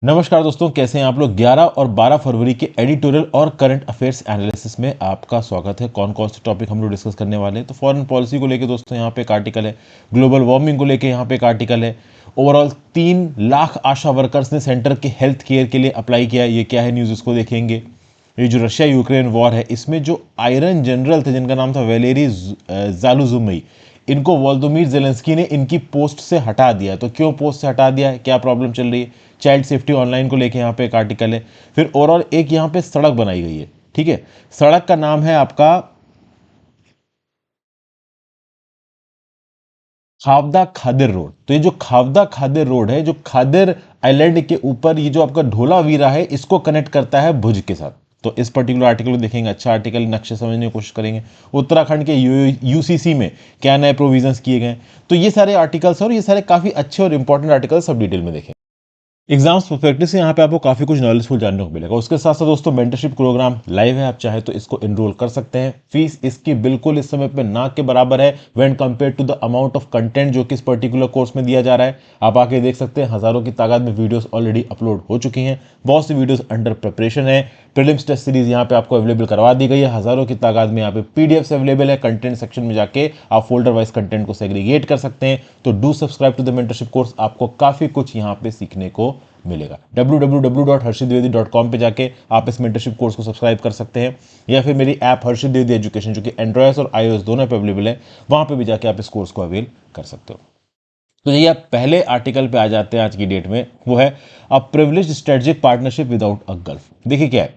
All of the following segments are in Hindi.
नमस्कार दोस्तों, कैसे हैं आप लोग। 11 और 12 फरवरी के एडिटोरियल और करंट अफेयर्स एनालिसिस में आपका स्वागत है। कौन कौन से टॉपिक हम लोग डिस्कस करने वाले हैं, तो फॉरेन पॉलिसी को लेके दोस्तों यहाँ पे एक आर्टिकल है, ग्लोबल वार्मिंग को लेके यहाँ पे एक आर्टिकल है। ओवरऑल 3 लाख आशा वर्कर्स ने सेंटर के हेल्थ केयर के लिए अप्लाई किया। ये क्या है न्यूज़, इसको देखेंगे। ये जो रशिया यूक्रेन वॉर है, इसमें जो आयरन जनरल थे जिनका नाम था वेलेरी जालुजुमई, इनको वोलोदिमीर जेलेंस्की ने इनकी पोस्ट से हटा दिया। तो क्यों पोस्ट से हटा दिया है, क्या प्रॉब्लम चल रही है। चाइल्ड सेफ्टी ऑनलाइन को लेके यहाँ पे एक आर्टिकल है। फिर ओवरऑल एक यहाँ पे सड़क बनाई गई है, ठीक है। सड़क का नाम है आपका खावदा खादिर रोड। तो ये जो खावदा खादिर रोड है, जो खादिर आइलैंड के ऊपर ये जो आपका ढोलावीरा है, इसको कनेक्ट करता है भुज के साथ। तो इस पर्टिकुलर आर्टिकल को देखेंगे, अच्छा आर्टिकल, नक्शे समझने की कोशिश करेंगे। उत्तराखंड के यूसीसी में क्या नए प्रोविजंस किए गए, तो ये सारे आर्टिकल्स और ये सारे काफी अच्छे और इंपॉर्टेंट आर्टिकल सब डिटेल में देखेंगे। एग्जाम्स परस्पेक्टिव से यहाँ पे आपको काफी कुछ नॉलेजफुल जानने को मिलेगा। उसके साथ साथ दोस्तों मेंटरशिप प्रोग्राम लाइव है, आप चाहे तो इसको एनरोल कर सकते हैं। फीस इसकी बिल्कुल इस समय पे ना के बराबर है when compare to the amount of content जो कि इस पर्टिकुलर कोर्स में दिया जा रहा है। आप आके देख सकते हैं, हजारों की तादाद में वीडियोस ऑलरेडी अपलोड हो चुकी हैं, बहुत सी वीडियोस अंडर प्रिपरेशन है। प्रीलिम्स टेस्ट सीरीज यहाँ पे आपको अवेलेबल करवा दी गई है, हजारों की तादाद में यहाँ पे पीडीएफ अवेलेबल है। कंटेंट सेक्शन में जाके आप फोल्डर वाइज कंटेंट को सेग्रीगेट कर सकते हैं। तो do subscribe to the mentorship course, आपको काफी कुछ यहाँ पे सीखने को मिलेगा। www.harshitdwedi.com पे जाके आप इस मेंटरशिप कोर्स को सब्सक्राइब कर सकते हैं, या फिर मेरी ऐप हर्षित द्विवेदी एजुकेशन जो कि एंड्रॉयड और iOS दोनों पे अवेलेबल है, वहां पे भी जाके आप इस कोर्स को अवेल कर सकते हो। तो ये आप पहले आर्टिकल पे आ जाते हैं आज की डेट में, वो है a privileged strategic partnership without a gulf. देखिए क्या है,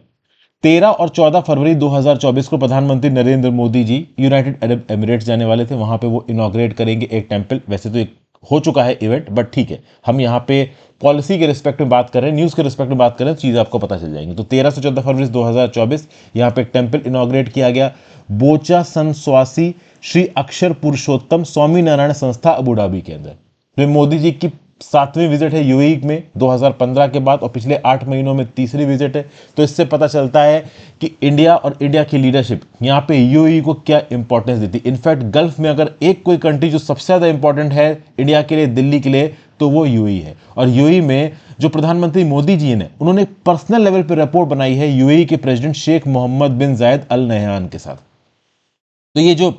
13 और 14 फरवरी 2024 को प्रधानमंत्री Narendra Modi ji United Arab Emirates जाने वाले थे। वहां पे वो इनॉग्रेट करेंगे एक टेंपल। वैसे तो एक हो चुका है इवेंट, बट ठीक है, हम यहाँ पे पॉलिसी के रिस्पेक्ट में बात कर रहे हैं, न्यूज़ के रिस्पेक्ट में बात कर रहे हैं, चीज़ आपको पता चल जाएंगी। तो 13 से 14 फरवरी 2024 यहाँ पे एक टेंपल इनॉग्रेट किया गया। बोचा संस्वासी श्री अक्षर पुरुषोत्तम स्वामी नारायण संस्था अबू धाबी के अंदर। तो मोदी जी की 7वीं विजिट है यूएई में 2015 के बाद, और पिछले 8 महीनों में तीसरी विजिट है। तो इससे पता चलता है कि इंडिया और इंडिया की लीडरशिप यहाँ पे यूएई को क्या इंपॉर्टेंस देती है। इनफैक्ट गल्फ में अगर एक कोई कंट्री जो सबसे ज्यादा इंपॉर्टेंट है इंडिया के लिए, दिल्ली के लिए, तो वो यूएई है। और यूएई में जो प्रधानमंत्री मोदी जी ने, उन्होंने पर्सनल लेवल पर रिपोर्ट बनाई है यूएई के प्रेसिडेंट शेख मोहम्मद बिन जायद अल नहयान के साथ। तो ये जो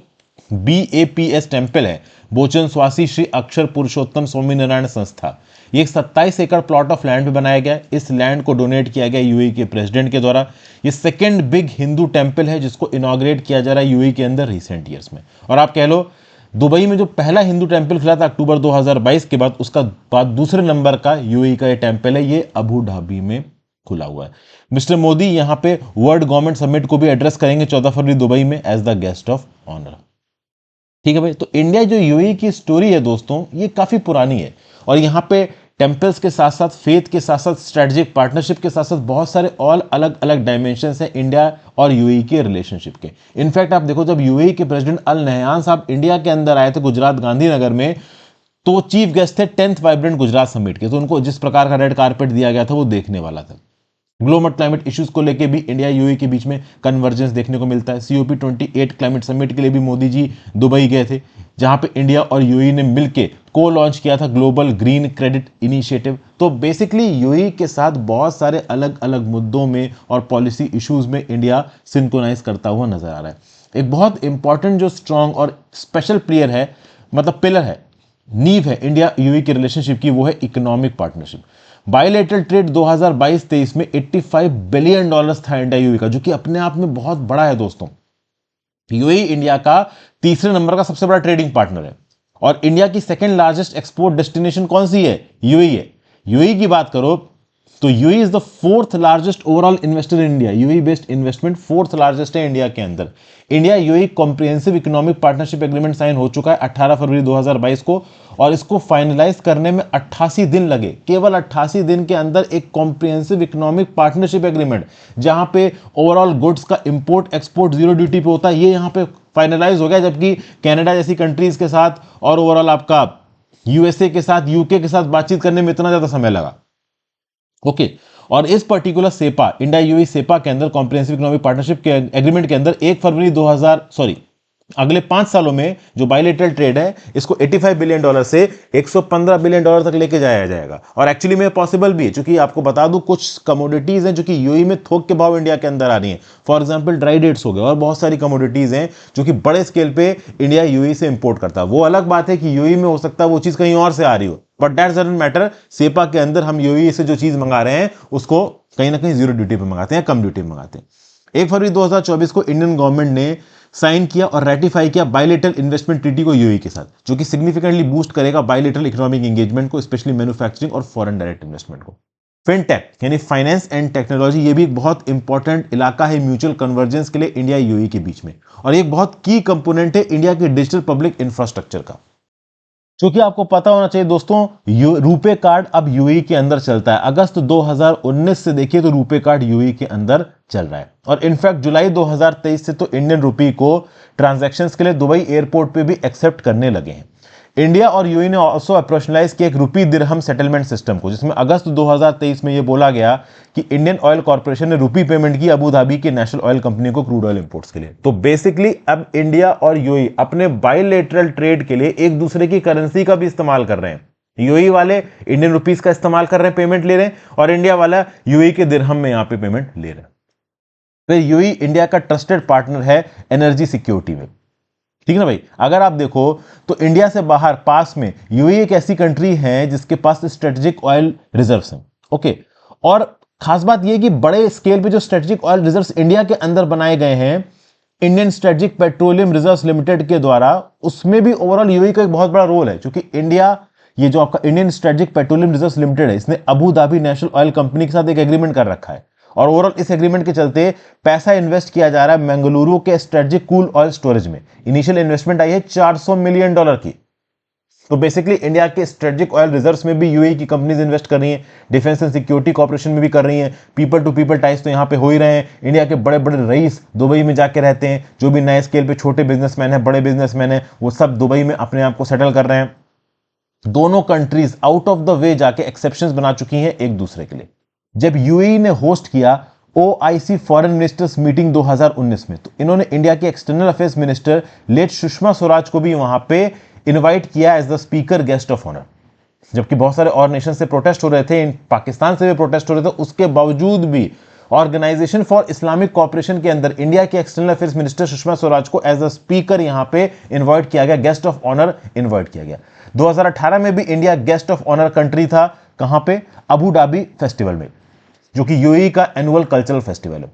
BAPS टेम्पल है, बोचन स्वासी श्री अक्षर पुरुषोत्तम स्वामी नारायण संस्था, ये एक 27 एकड़ प्लॉट ऑफ लैंड पे बनाया गया। इस लैंड को डोनेट किया गया यूएई के प्रेसिडेंट के द्वारा। ये सेकेंड बिग हिंदू टेंपल है जिसको इनॉग्रेट किया जा रहा है यूएई के अंदर रिसेंट ईयर्स में। और आप कह लो, दुबई में जो पहला हिंदू टेंपल खुला था अक्टूबर 2022 के बाद, उसका बाद दूसरे नंबर का यूएई का ये टेंपल है, ये अबू धाबी में खुला हुआ है। मिस्टर मोदी यहाँ पे वर्ल्ड गवर्नमेंट समिट को भी एड्रेस करेंगे 14 फरवरी दुबई में as the guest of honour. ठीक है भाई, तो इंडिया जो यूएई की स्टोरी है दोस्तों, ये काफी पुरानी है। और यहाँ पे टेम्पल्स के साथ साथ, फेथ के साथ साथ, स्ट्रेटेजिक पार्टनरशिप के साथ साथ बहुत सारे और अलग अलग डायमेंशंस हैं इंडिया और यूएई के रिलेशनशिप के। इनफैक्ट आप देखो, जब यूएई के प्रेसिडेंट अल नहयान साहब इंडिया के अंदर आए थे गुजरात गांधीनगर में, तो चीफ गेस्ट थे 10th वाइब्रेंट गुजरात समिट के। तो उनको जिस प्रकार का रेड कारपेट दिया गया था वो देखने वाला था। ग्लोबल क्लाइमेट इश्यूज को लेके भी इंडिया यूएई के बीच में कन्वर्जेंस देखने को मिलता है। COP28 क्लाइमेट समिट के लिए भी मोदी जी दुबई गए थे, जहां पे इंडिया और यूएई ने मिलके को लॉन्च किया था ग्लोबल ग्रीन क्रेडिट इनिशिएटिव। तो बेसिकली यूएई के साथ बहुत सारे अलग अलग मुद्दों में और पॉलिसी इश्यूज में इंडिया सिंक्रोनाइज करता हुआ नजर आ रहा है। एक बहुत इंपॉर्टेंट जो स्ट्रॉन्ग और स्पेशल प्लेयर है, मतलब पिलर है, नींव है इंडिया यूएई के रिलेशनशिप की, वो है इकोनॉमिक पार्टनरशिप। बायलैटरल ट्रेड 2022-23 में $85 बिलियन था इंडिया यूएई का, जो कि अपने आप में बहुत बड़ा है दोस्तों। यूएई इंडिया का तीसरे नंबर का सबसे बड़ा ट्रेडिंग पार्टनर है। और इंडिया की सेकंड लार्जेस्ट एक्सपोर्ट डेस्टिनेशन कौन सी है? यूएई है। यूएई की बात करो तो UAE is the 4th largest overall investor in India. UAE based investment 4th largest है इंडिया के अंदर। India UAE comprehensive economic partnership agreement sign हो चुका है 18 फरवरी 2022 को, और इसको फाइनलाइज करने में 88 दिन लगे। केवल 88 दिन के अंदर एक कॉम्प्रिहेंसिव इकोनॉमिक पार्टनरशिप एग्रीमेंट, जहां पे ओवरऑल गुड्स का इंपोर्ट एक्सपोर्ट जीरो ड्यूटी पे होता है, ये यहां पे फाइनलाइज हो गया। जबकि कनाडा जैसी कंट्रीज के साथ और ओवरऑल आपका यूएसए के साथ, यूके के साथ बातचीत करने में इतना ज्यादा समय लगा। ओके। और इस particular CEPA, India UAE CEPA के अंदर, कॉम्प्रिहेंसिव इकोनॉमिक पार्टनरशिप के एग्रीमेंट के अंदर 1 फरवरी 2000 सॉरी अगले 5 सालों में जो बायलेटरल ट्रेड है इसको $85 बिलियन से $115 बिलियन तक लेके जाया जाएगा। और एक्चुअली में पॉसिबल भी है, क्योंकि आपको बता दूं कुछ कमोडिटीज हैं जो कि यूएई में थोक के भाव इंडिया के अंदर आ रही हैं। फॉर एग्जांपल ड्राई डेट्स हो गए और बहुत सारी कमोडिटीज हैं जो कि बड़े स्केल पे इंडिया यूएई से इंपोर्ट करता है। वो अलग बात है कि यूएई में हो सकता है वो चीज कहीं और से आ रही हो, but that doesn't matter. CEPA के अंदर हम यूएई से जो चीज मंगा रहे हैं उसको कहीं ना कहीं जीरो ड्यूटी पे मंगाते हैं, कम ड्यूटी पे मंगाते हैं। 1 फरवरी 2024 को इंडियन गवर्नमेंट ने साइन किया और रेटिफाई किया बायलेटरल इन्वेस्टमेंट ट्रीटी को यूएई के साथ, जो कि सिग्निफिकेंटली बूस्ट करेगा बायलेटरल इकोनॉमिक एंगेजमेंट को, स्पेशली मैन्युफैक्चरिंग और फॉरेन डायरेक्ट इन्वेस्टमेंट को। फिनटेक यानी फाइनेंस एंड टेक्नोलॉजी, ये भी एक बहुत इंपॉर्टेंट इलाका है म्यूचुअल कन्वर्जेंस के लिए इंडिया यूएई के बीच में, और एक बहुत की कंपोनेंट है इंडिया के डिजिटल पब्लिक इंफ्रास्ट्रक्चर का। क्योंकि आपको पता होना चाहिए दोस्तों, रुपे कार्ड अब यूएई के अंदर चलता है। अगस्त 2019 से देखिए तो रुपे कार्ड यूएई के अंदर चल रहा है, और इनफैक्ट जुलाई 2023 से तो इंडियन रुपी को ट्रांजैक्शंस के लिए दुबई एयरपोर्ट पे भी एक्सेप्ट करने लगे हैं। इंडिया और यूएई ने ऑल्सो ऑपरेशनलाइज किया एक रुपी दिरहम सेटलमेंट सिस्टम को, जिसमें अगस्त 2023 में यह बोला गया कि इंडियन ऑयल कॉर्पोरेशन ने रुपी पेमेंट की अबू धाबी के नेशनल ऑयल कंपनी को क्रूड ऑयल इंपोर्ट्स के लिए। तो बेसिकली अब इंडिया और यूएई अपने बायलेटरल ट्रेड के लिए एक दूसरे की करेंसी का भी इस्तेमाल कर रहे हैं। यूएई वाले इंडियन रुपीस का इस्तेमाल कर रहे हैं, पेमेंट ले रहे हैं, और इंडिया वाला यूएई के दिरहम में यहां पे पेमेंट ले रहे हैं। फिर यूएई इंडिया का ट्रस्टेड पार्टनर है एनर्जी सिक्योरिटी में, ठीक है ना भाई। अगर आप देखो तो इंडिया से बाहर पास में यूएई एक ऐसी कंट्री है जिसके पास स्ट्रेटेजिक ऑयल रिजर्व्स हैं, ओके। और खास बात यह कि बड़े स्केल पे जो स्ट्रेटेजिक ऑयल रिजर्व्स इंडिया के अंदर बनाए गए हैं Indian strategic petroleum reserves limited के द्वारा, उसमें भी ओवरऑल यूएई का एक बहुत बड़ा रोल है, क्योंकि इंडिया, ये जो आपका Indian strategic petroleum reserves limited है, इसने Abu Dhabi national oil company के साथ एक एग्रीमेंट कर रखा है, और ओवरऑल इस एग्रीमेंट के चलते पैसा इन्वेस्ट किया जा रहा है मंगलुरु के स्ट्रेटेजिक कूल ऑयल स्टोरेज में। इनिशियल इन्वेस्टमेंट आई है $400 मिलियन की। तो बेसिकली इंडिया के स्ट्रेटेजिक ऑयल रिजर्व्स में भी यूएई की कंपनीज इन्वेस्ट कर रही हैं, डिफेंस एंड सिक्योरिटी कॉर्पोरेशन में भी कर रही हैं, पीपल टू पीपल टाइज तो यहां पे हो ही रहे हैं। इंडिया के बड़े बड़े रईस दुबई में जाके रहते हैं, जो भी नए स्केल पे छोटे बिजनेसमैन है, बड़े बिजनेसमैन है, वो सब दुबई में अपने आप को सेटल कर रहे हैं। दोनों countries out of the way जाके एक्सेप्शंस बना चुकी हैं एक दूसरे के लिए। जब यूएई ने होस्ट किया ओआईसी फॉरेन मिनिस्टर्स मीटिंग 2019 में, तो इन्होंने इंडिया के external affairs minister late Sushma Swaraj को भी वहां पे इनवाइट किया as the speaker guest of honour. जबकि बहुत सारे और नेशन से प्रोटेस्ट हो रहे थे, पाकिस्तान से भी प्रोटेस्ट हो रहे थे, उसके बावजूद भी ऑर्गेनाइजेशन फॉर इस्लामिक कोऑपरेशन के अंदर इंडिया के external affairs minister Sushma Swaraj को एज अ स्पीकर यहां पे इनवाइट किया गया, गेस्ट ऑफ ऑनर इनवाइट किया गया। 2018 में भी India guest of honour country था, कहां पे? अबू धाबी फेस्टिवल में, जो कि यूएई का एनुअल कल्चरल फेस्टिवल है।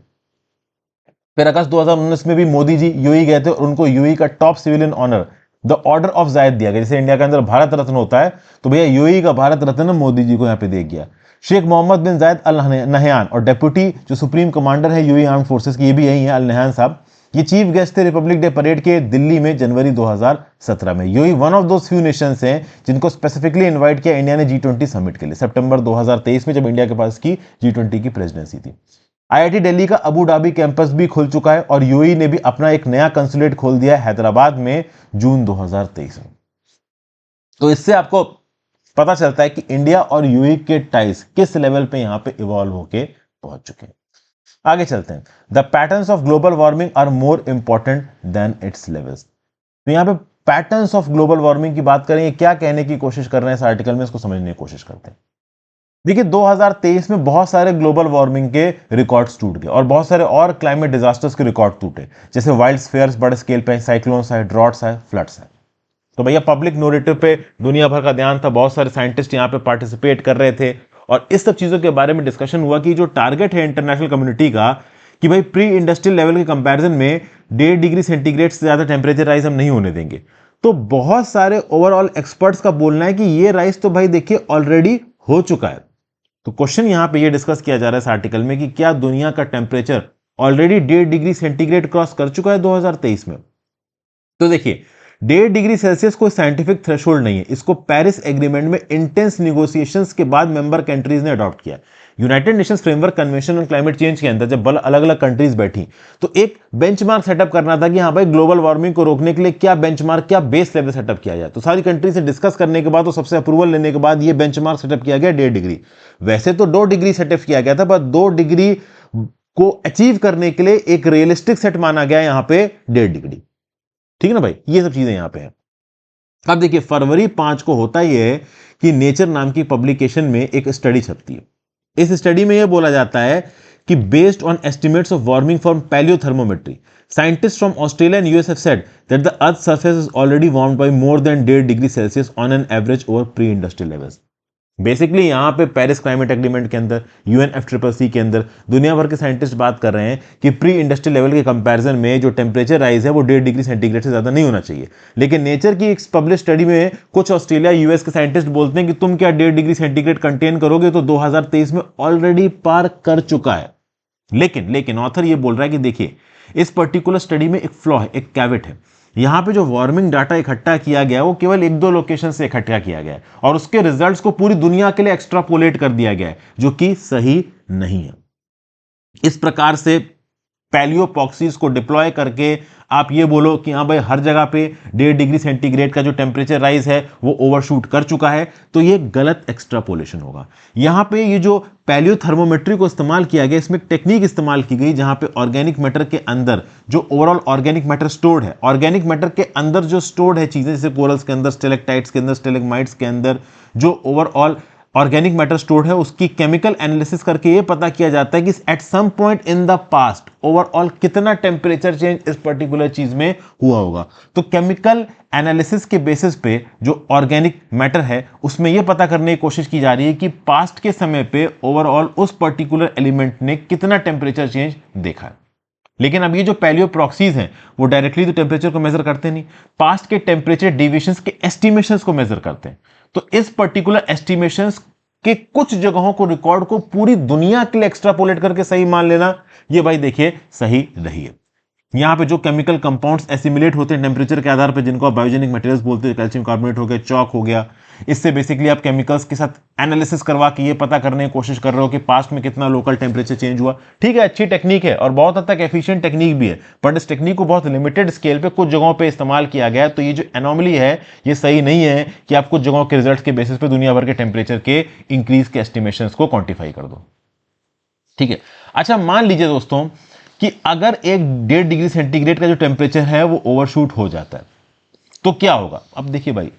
फिर अगस्त 2019 में भी मोदी जी यूएई गए थे और उनको यूएई का top civilian honour the order of Zayed दिया गया। जैसे इंडिया के अंदर भारत रत्न होता है, तो भैया यूएई का भारत रत्न मोदी जी को यहां पे दिया गया। शेख मोहम्मद बिन जायद अल नहयान और डेप्यूटी जो सुप्रीम कमांडर है यूएई आर्म्ड फोर्सेस की, ये भी यही है, अल नहयान साहब, ये चीफ गेस्ट थे रिपब्लिक डे परेड के दिल्ली में जनवरी 2017 में। UAE one of those few Nations हैं जिनको स्पेसिफिकली इनवाइट किया इंडिया ने G20 समिट के लिए, सितंबर 2023 में, जब इंडिया के पास की G20 की प्रेसिडेंसी थी। आईआईटी दिल्ली का अबू धाबी कैंपस भी खुल चुका है, और यूएई ने भी अपना एक नया कंसुलेट खोल दिया है हैदराबाद में जून 2023 में। तो इससे आपको पता चलता है कि इंडिया और यूएई के टाइज किस लेवल पे यहां पे इवॉल्व होके पहुंच चुके हैं। आगे चलते हैं। The patterns of global warming are more important than its levels. तो यहां पे पैटर्न्स ऑफ ग्लोबल वार्मिंग की बात करें, क्या कहने की कोशिश कर रहे हैं इस आर्टिकल में, इसको समझने की कोशिश करते हैं। देखिए 2023 में बहुत सारे ग्लोबल वार्मिंग के रिकॉर्ड्स टूट गए और बहुत सारे और क्लाइमेट डिजास्टर्स के रिकॉर्ड टूटे, जैसे वाइल्ड फेयर्स बड़े स्केल पे, साइक्लोन्स है, ड्रॉट्स है, फ्लड्स है। तो भैया पब्लिक नैरेटिव पे दुनिया भर का ध्यान था, बहुत सारे साइंटिस्ट यहां पे पार्टिसिपेट कर रहे थे, और इस सब चीजों के बारे में डिस्कशन हुआ कि जो टारगेट है इंटरनेशनल कम्युनिटी का कि भाई प्री इंडस्ट्रियल लेवल के कंपैरिजन में 1.5 डिग्री सेंटीग्रेड से ज्यादा टेम्परेचर राइज हम नहीं होने देंगे। तो बहुत सारे ओवरऑल एक्सपर्ट्स का बोलना है कि ये राइज तो भाई देखिए ऑलरेडी हो चुका है। तो क्वेश्चन यहां पे ये डिस्कस किया जा रहा है इस आर्टिकल में कि क्या दुनिया का temperature already 1.5 degree centigrade cross कर चुका है 2023 में? तो देखिए 1.5 डिग्री सेल्सियस कोई साइंटिफिक थ्रेशोल्ड नहीं है, इसको पेरिस एग्रीमेंट में इंटेंस निगोशिएशंस के बाद मेंबर कंट्रीज ने अडॉप्ट किया। United Nations framework convention on climate change के अंदर जब अलग अलग कंट्रीज बैठी, तो एक बेंचमार्क सेटअप करना था कि हाँ भाई ग्लोबल वार्मिंग को रोकने के लिए क्या बेंचमार्क, क्या बेस लेवल सेटअप किया जाए। तो सारी कंट्री से डिस्कस करने के बाद, तो सबसे अप्रूवल लेने के बाद ये बेंचमार्क सेटअप किया गया 1.5 डिग्री। वैसे तो 2 डिग्री सेटअप किया गया था, पर 2 डिग्री को अचीव करने के लिए एक रियलिस्टिक सेट माना गया यहां पे 1.5 डिग्री। ठीक है ना भाई, ये सब चीजें यहां पे है। अब देखिए फरवरी 5 को होता यह है कि नेचर नाम की पब्लिकेशन में एक स्टडी छपती है। इस स्टडी में यह बोला जाता है कि based on estimates of warming from palaeothermometry, scientists from Australia and US have said that the Earth's surface is already warmed by more than 1.5 degree Celsius on an average over pre-industrial levels। Basically यहां पे पेरिस क्लाइमेट एग्रीमेंट के अंदर, UNFCCC के अंदर दुनिया भर के साइंटिस्ट बात कर रहे हैं कि प्री इंडस्ट्रियल लेवल के कंपैरिजन में जो टेम्परेचर राइज है वो 1.5 डिग्री सेंटीग्रेड से ज्यादा नहीं होना चाहिए। लेकिन नेचर की एक पब्लिश स्टडी में कुछ ऑस्ट्रेलिया US के साइंटिस्ट बोलते हैं कि तुम क्या 1.5 डिग्री सेंटीग्रेड कंटेन करोगे, तो 2023 में ऑलरेडी पार कर चुका है। लेकिन ऑथर ये बोल रहा है कि देखिए इस पर्टिकुलर स्टडी में एक फ्लॉ है, एक कैविट है। यहां पे जो वार्मिंग डाटा इकट्ठा किया गया वो केवल 1-2 लोकेशन से इकट्ठा किया गया है और उसके रिजल्ट्स को पूरी दुनिया के लिए एक्स्ट्रापोलेट कर दिया गया है, जो कि सही नहीं है। इस प्रकार से पैलियोपॉक्सीज को डिप्लॉय करके आप ये बोलो कि हाँ भाई हर जगह पे 1.5 डिग्री सेंटीग्रेड का जो टेम्परेचर राइज है वो ओवरशूट कर चुका है, तो ये गलत एक्स्ट्रापोलेशन होगा। यहां पे ये जो पैलियोथर्मोमेट्री को इस्तेमाल किया गया, इसमें टेक्निक इस्तेमाल की गई जहां पे ऑर्गेनिक मैटर के अंदर जो ओवरऑल ऑर्गेनिक मैटर स्टोर्ड है, ऑर्गेनिक मैटर के अंदर जो स्टोर्ड है चीजें, जैसे कोरल्स के अंदर, स्टेलेक्टाइट्स के अंदर, स्टेलेग्माइट्स के अंदर जो ओवरऑल ऑर्गेनिक मैटर स्टोर्ड है, उसकी केमिकल एनालिसिस करके ये पता किया जाता है कि at some point in the past overall कितना टेम्परेचर चेंज इस पर्टिकुलर चीज में हुआ होगा। तो केमिकल एनालिसिस के बेसिस पे जो ऑर्गेनिक मैटर है उसमें यह पता करने की कोशिश की जा रही है कि पास्ट के समय पे ओवरऑल उस पर्टिकुलर एलिमेंट ने कितना टेम्परेचर चेंज देखा है। लेकिन अब ये जो पैलियोप्रॉक्सीज हैं वो डायरेक्टली तो टेम्परेचर को मेजर करते नहीं, पास्ट के टेम्परेचर डेविएशंस के एस्टिमेशंस को मेजर करते हैं। तो इस पर्टिकुलर एस्टिमेशंस के कुछ जगहों को, रिकॉर्ड को पूरी दुनिया के लिए एक्स्ट्रापोलेट करके सही मान लेना, ये भाई देखिए सही नहीं है। यहां पे जो केमिकल कंपाउंड्स एसिमुलेट होते हैं टेम्परेचर के आधार पर, जिनको आप बायोजेनिक मटेरियल्स बोलते हैं, कैल्शियम कार्बोनेट हो गया, चॉक हो गया, इससे बेसिकली आप केमिकल्स के साथ एनालिसिस करवा के ये पता करने की कोशिश कर रहे हो कि पास्ट में कितना लोकल टेम्परेचर चेंज हुआ। ठीक है, अच्छी टेक्निक है और बहुत हद तक एफिशिएंट टेक्निक भी है, बट इस टेक्निक को बहुत लिमिटेड स्केल पे कुछ जगहों पे इस्तेमाल किया गया। तो ये जो एनोमली है ये सही नहीं है कि आप कुछ जगहों के रिजल्ट के बेसिस पे दुनिया भर के टेम्परेचर के इंक्रीज के एस्टिमेशन को क्वांटिफाई कर दो। ठीक है, अच्छा मान लीजिए दोस्तों कि अगर 1.5 डिग्री सेंटीग्रेड का जो टेम्परेचर है वो ओवरशूट हो जाता है तो क्या होगा। अब देखिए भाई,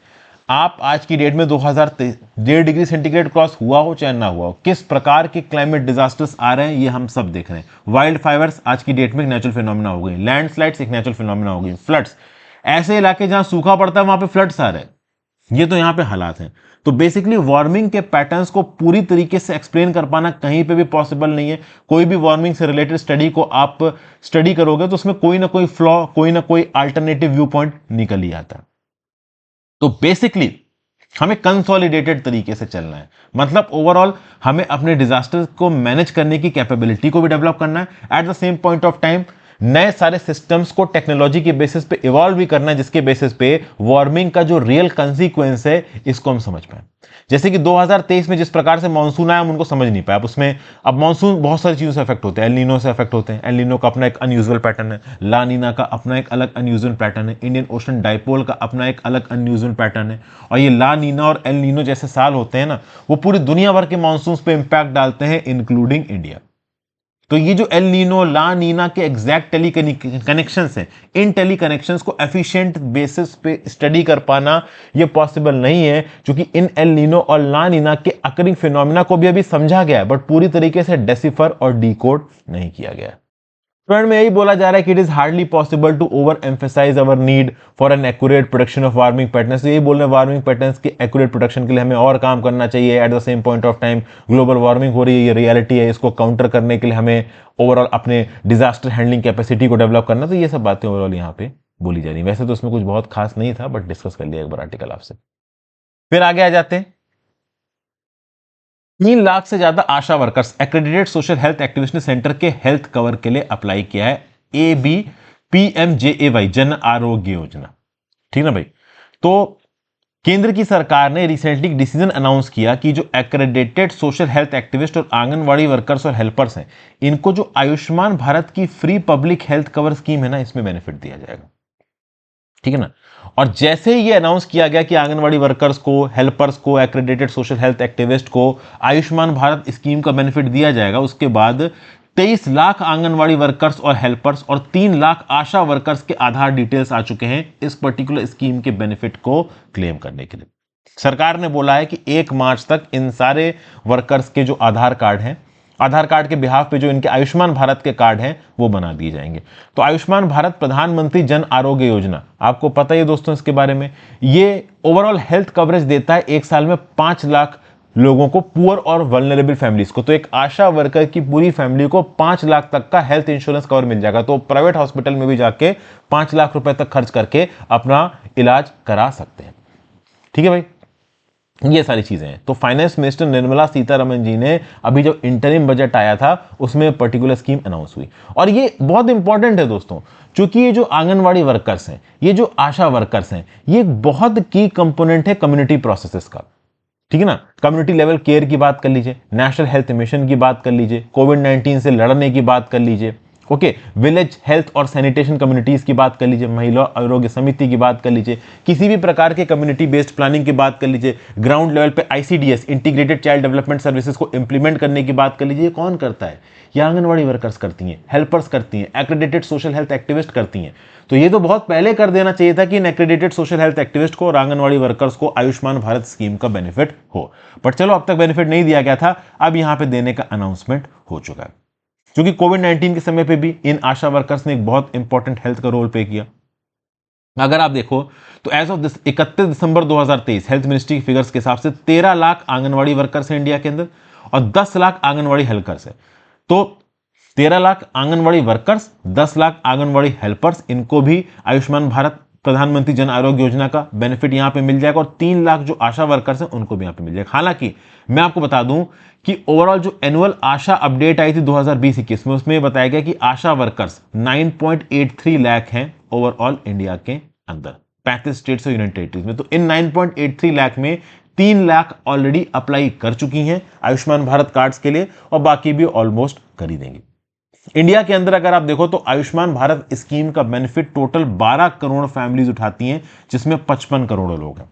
आप आज की डेट में 1.5 डिग्री सेंटीग्रेड क्रॉस हुआ हो चाहे ना हुआ हो, किस प्रकार के क्लाइमेट डिजास्टर्स आ रहे हैं ये हम सब देख रहे हैं। वाइल्ड फायर्स आज की डेट में एक नेचुरल फिनोमिना हो गई, लैंडस्लाइड्स एक नेचुरल फिनोमिना हो गई, फ्लड्स, ऐसे इलाके जहां सूखा पड़ता है वहां पे फ्लड्स आ रहे हैं। ये तो यहां पे हालात हैं। तो बेसिकली वार्मिंग के पैटर्न्स को पूरी तरीके से एक्सप्लेन कर पाना कहीं पे भी पॉसिबल नहीं है। कोई भी वार्मिंग से रिलेटेड स्टडी को आप स्टडी करोगे तो उसमें कोई ना कोई फ्लॉ, कोई ना कोई अल्टरनेटिव व्यू पॉइंट निकल ही आता है। तो बेसिकली हमें कंसोलिडेटेड तरीके से चलना है, मतलब ओवरऑल हमें अपने डिजास्टर को मैनेज करने की कैपेबिलिटी को भी डेवलप करना है। Eight the same point of time नए सारे सिस्टम्स को टेक्नोलॉजी के बेसिस पे इवॉल्व भी करना है, जिसके बेसिस पे वार्मिंग का जो रियल कंसीक्वेंस है इसको हम समझ पाए। जैसे कि 2023 में जिस प्रकार से मानसून आया हम उनको समझ नहीं पाए। अब उसमें अब मानसून बहुत सारी चीजों से अफेक्ट होते हैं, एल नीनो से अफेक्ट होते हैं। एल नीनो का अपना एक अनयूजुअल पैटर्न है, ला नीना का अपना एक अलग अनयूजुअल पैटर्न है, इंडियन ओशन डाइपोल का अपना एक अलग अनयूजुअल पैटर्न है। और ये ला नीना और एल नीनो जैसे साल होते हैं ना, वो पूरी दुनिया भर के मानसून पे इंपैक्ट डालते हैं इंक्लूडिंग इंडिया। तो ये जो एल नीनो, ला नीना के एग्जैक्ट टेली कनेक्शंस हैं, इन टेली कनेक्शंस को एफिशिएंट बेसिस पे स्टडी कर पाना ये पॉसिबल नहीं है, क्योंकि इन एल नीनो और ला नीना के अकरिंग फिनोमिना को भी अभी समझा गया है बट पूरी तरीके से डेसिफर और डीकोड नहीं किया गया है। फ्रेंड में यही बोला जा रहा है कि it is hardly possible to overemphasize our need for an accurate production of warming patterns. यही बोल रहे हैं वार्मिंग पैटर्न्स के एक्यूरेट प्रोडक्शन के लिए हमें और काम करना चाहिए। At the same point of time global warming हो रही है, ये रियलिटी है, इसको काउंटर करने के लिए हमें ओवरऑल अपने डिजास्टर हैंडलिंग कैपेसिटी को डेवलप करना। तो ये सब बातें ओवरऑल यहाँ पे बोली जा रही है। वैसे तो उसमें कुछ बहुत खास नहीं था बट डिस्कस कर लिया एक बार आर्टिकल आपसे। फिर आगे आ जाते हैं, 3 लाख से ज्यादा ASHA workers accredited social health activist ने सेंटर के हेल्थ कवर के लिए अप्लाई किया है, ABPMJAY जन आरोग्य योजना। ठीक ना भाई। तो केंद्र की सरकार ने रिसेंटली डिसीजन अनाउंस किया कि जो एक्रेडिटेड सोशल हेल्थ एक्टिविस्ट और आंगनवाड़ी वर्कर्स और हेल्पर्स हैं, इनको जो आयुष्मान भारत की free public health cover scheme है ना, इसमें बेनिफिट दिया जाएगा। ठीक है ना। और जैसे ही ये अनाउंस किया गया कि आंगनवाड़ी वर्कर्स को, हेल्पर्स को, एक्रेडिटेड सोशल हेल्थ एक्टिविस्ट को आयुष्मान भारत स्कीम का बेनिफिट दिया जाएगा, उसके बाद 23 लाख आंगनवाड़ी वर्कर्स और हेल्पर्स और 3 लाख आशा वर्कर्स के आधार डिटेल्स आ चुके हैं इस पर्टिकुलर स्कीम के बेनिफिट को क्लेम करने के लिए। सरकार ने बोला है कि 1 मार्च तक इन सारे वर्कर्स के जो आधार कार्ड हैं, आधार कार्ड के बिहाफ पे जो इनके आयुष्मान भारत के कार्ड हैं वो बना दिए जाएंगे। तो आयुष्मान भारत प्रधानमंत्री जन आरोग्य योजना, आपको पता ही है दोस्तों इसके बारे में, ये ओवरऑल हेल्थ कवरेज देता है 1 साल में 5 लाख लोगों को, पुअर और वल्नरेबल फैमिलीज को। तो एक आशा वर्कर की पूरी फैमिली को 5 लाख तक का हेल्थ इंश्योरेंस कवर मिल जाएगा। तो प्राइवेट हॉस्पिटल में भी जाके 5 लाख रुपए तक खर्च करके अपना इलाज करा सकते हैं। ठीक है भाई, ये सारी चीजें हैं। तो फाइनेंस मिनिस्टर निर्मला सीतारमण जी ने अभी जब इंटरिम बजट आया था उसमें पर्टिकुलर स्कीम अनाउंस हुई, और ये बहुत इंपॉर्टेंट है दोस्तों, क्योंकि ये जो आंगनवाड़ी वर्कर्स हैं, ये जो आशा वर्कर्स हैं, ये एक बहुत की कंपोनेंट है कम्युनिटी प्रोसेसेस का। ठीक है ना, कम्युनिटी लेवल केयर की बात कर लीजिए, नेशनल हेल्थ मिशन की बात कर लीजिए, कोविड-19 से लड़ने की बात कर लीजिए, ओके, विलेज हेल्थ और सैनिटेशन कम्युनिटीज की बात कर लीजिए, महिला आरोग्य समिति की बात कर लीजिए, किसी भी प्रकार के कम्युनिटी बेस्ड प्लानिंग की बात कर लीजिए, ग्राउंड लेवल पे ICDS integrated child development services को इंप्लीमेंट करने की बात कर लीजिए। कौन करता है? ये आंगनवाड़ी वर्कर्स करती हैं, हेल्पर्स करती हैं, एक्रेडिटेड सोशल हेल्थ एक्टिविस्ट करती हैं। तो ये तो बहुत पहले कर देना चाहिए था कि इन एक्रेडिटेड सोशल हेल्थ एक्टिविस्ट को और आंगनवाड़ी वर्कर्स को आयुष्मान भारत स्कीम का बेनिफिट हो, बट चलो अब तक बेनिफिट नहीं दिया गया था, अब यहां पे देने का अनाउंसमेंट हो चुका है। क्योंकि कोविड-19 के समय पे भी इन आशा वर्कर्स ने एक बहुत इंपॉर्टेंट हेल्थ का रोल प्ले किया। अगर आप देखो तो एज ऑफ 31 दिसंबर 2023 हेल्थ मिनिस्ट्री के फिगर्स के हिसाब से 13 लाख आंगनवाड़ी वर्कर्स हैं इंडिया के अंदर और 10 लाख आंगनवाड़ी हेल्पर्स है। तो 13 लाख आंगनवाड़ी वर्कर्स, 10 लाख आंगनवाड़ी हेल्पर्स, इनको भी आयुष्मान भारत प्रधानमंत्री जन आरोग्य योजना का बेनिफिट यहां पे मिल जाएगा, और 3 लाख जो आशा वर्कर्स हैं उनको भी यहां पे मिल जाएगा। हालांकि मैं आपको बता दूं कि ओवरऑल जो एनुअल आशा अपडेट आई थी 2020-21 में, उसमें बताया गया कि आशा वर्कर्स 9.83 लाख हैं ओवरऑल इंडिया के अंदर, 35 स्टेट्स और यूनियन टेरिटरीज में। तो इन 9.83 लाख में 3 लाख ऑलरेडी अप्लाई कर चुकी हैं आयुष्मान भारत कार्ड्स के लिए, और बाकी भी ऑलमोस्ट कर ही देंगी। इंडिया के अंदर अगर आप देखो तो आयुष्मान भारत स्कीम का बेनिफिट टोटल 12 करोड़ फैमिलीज उठाती हैं, जिसमें 55 करोड़ लोग हैं,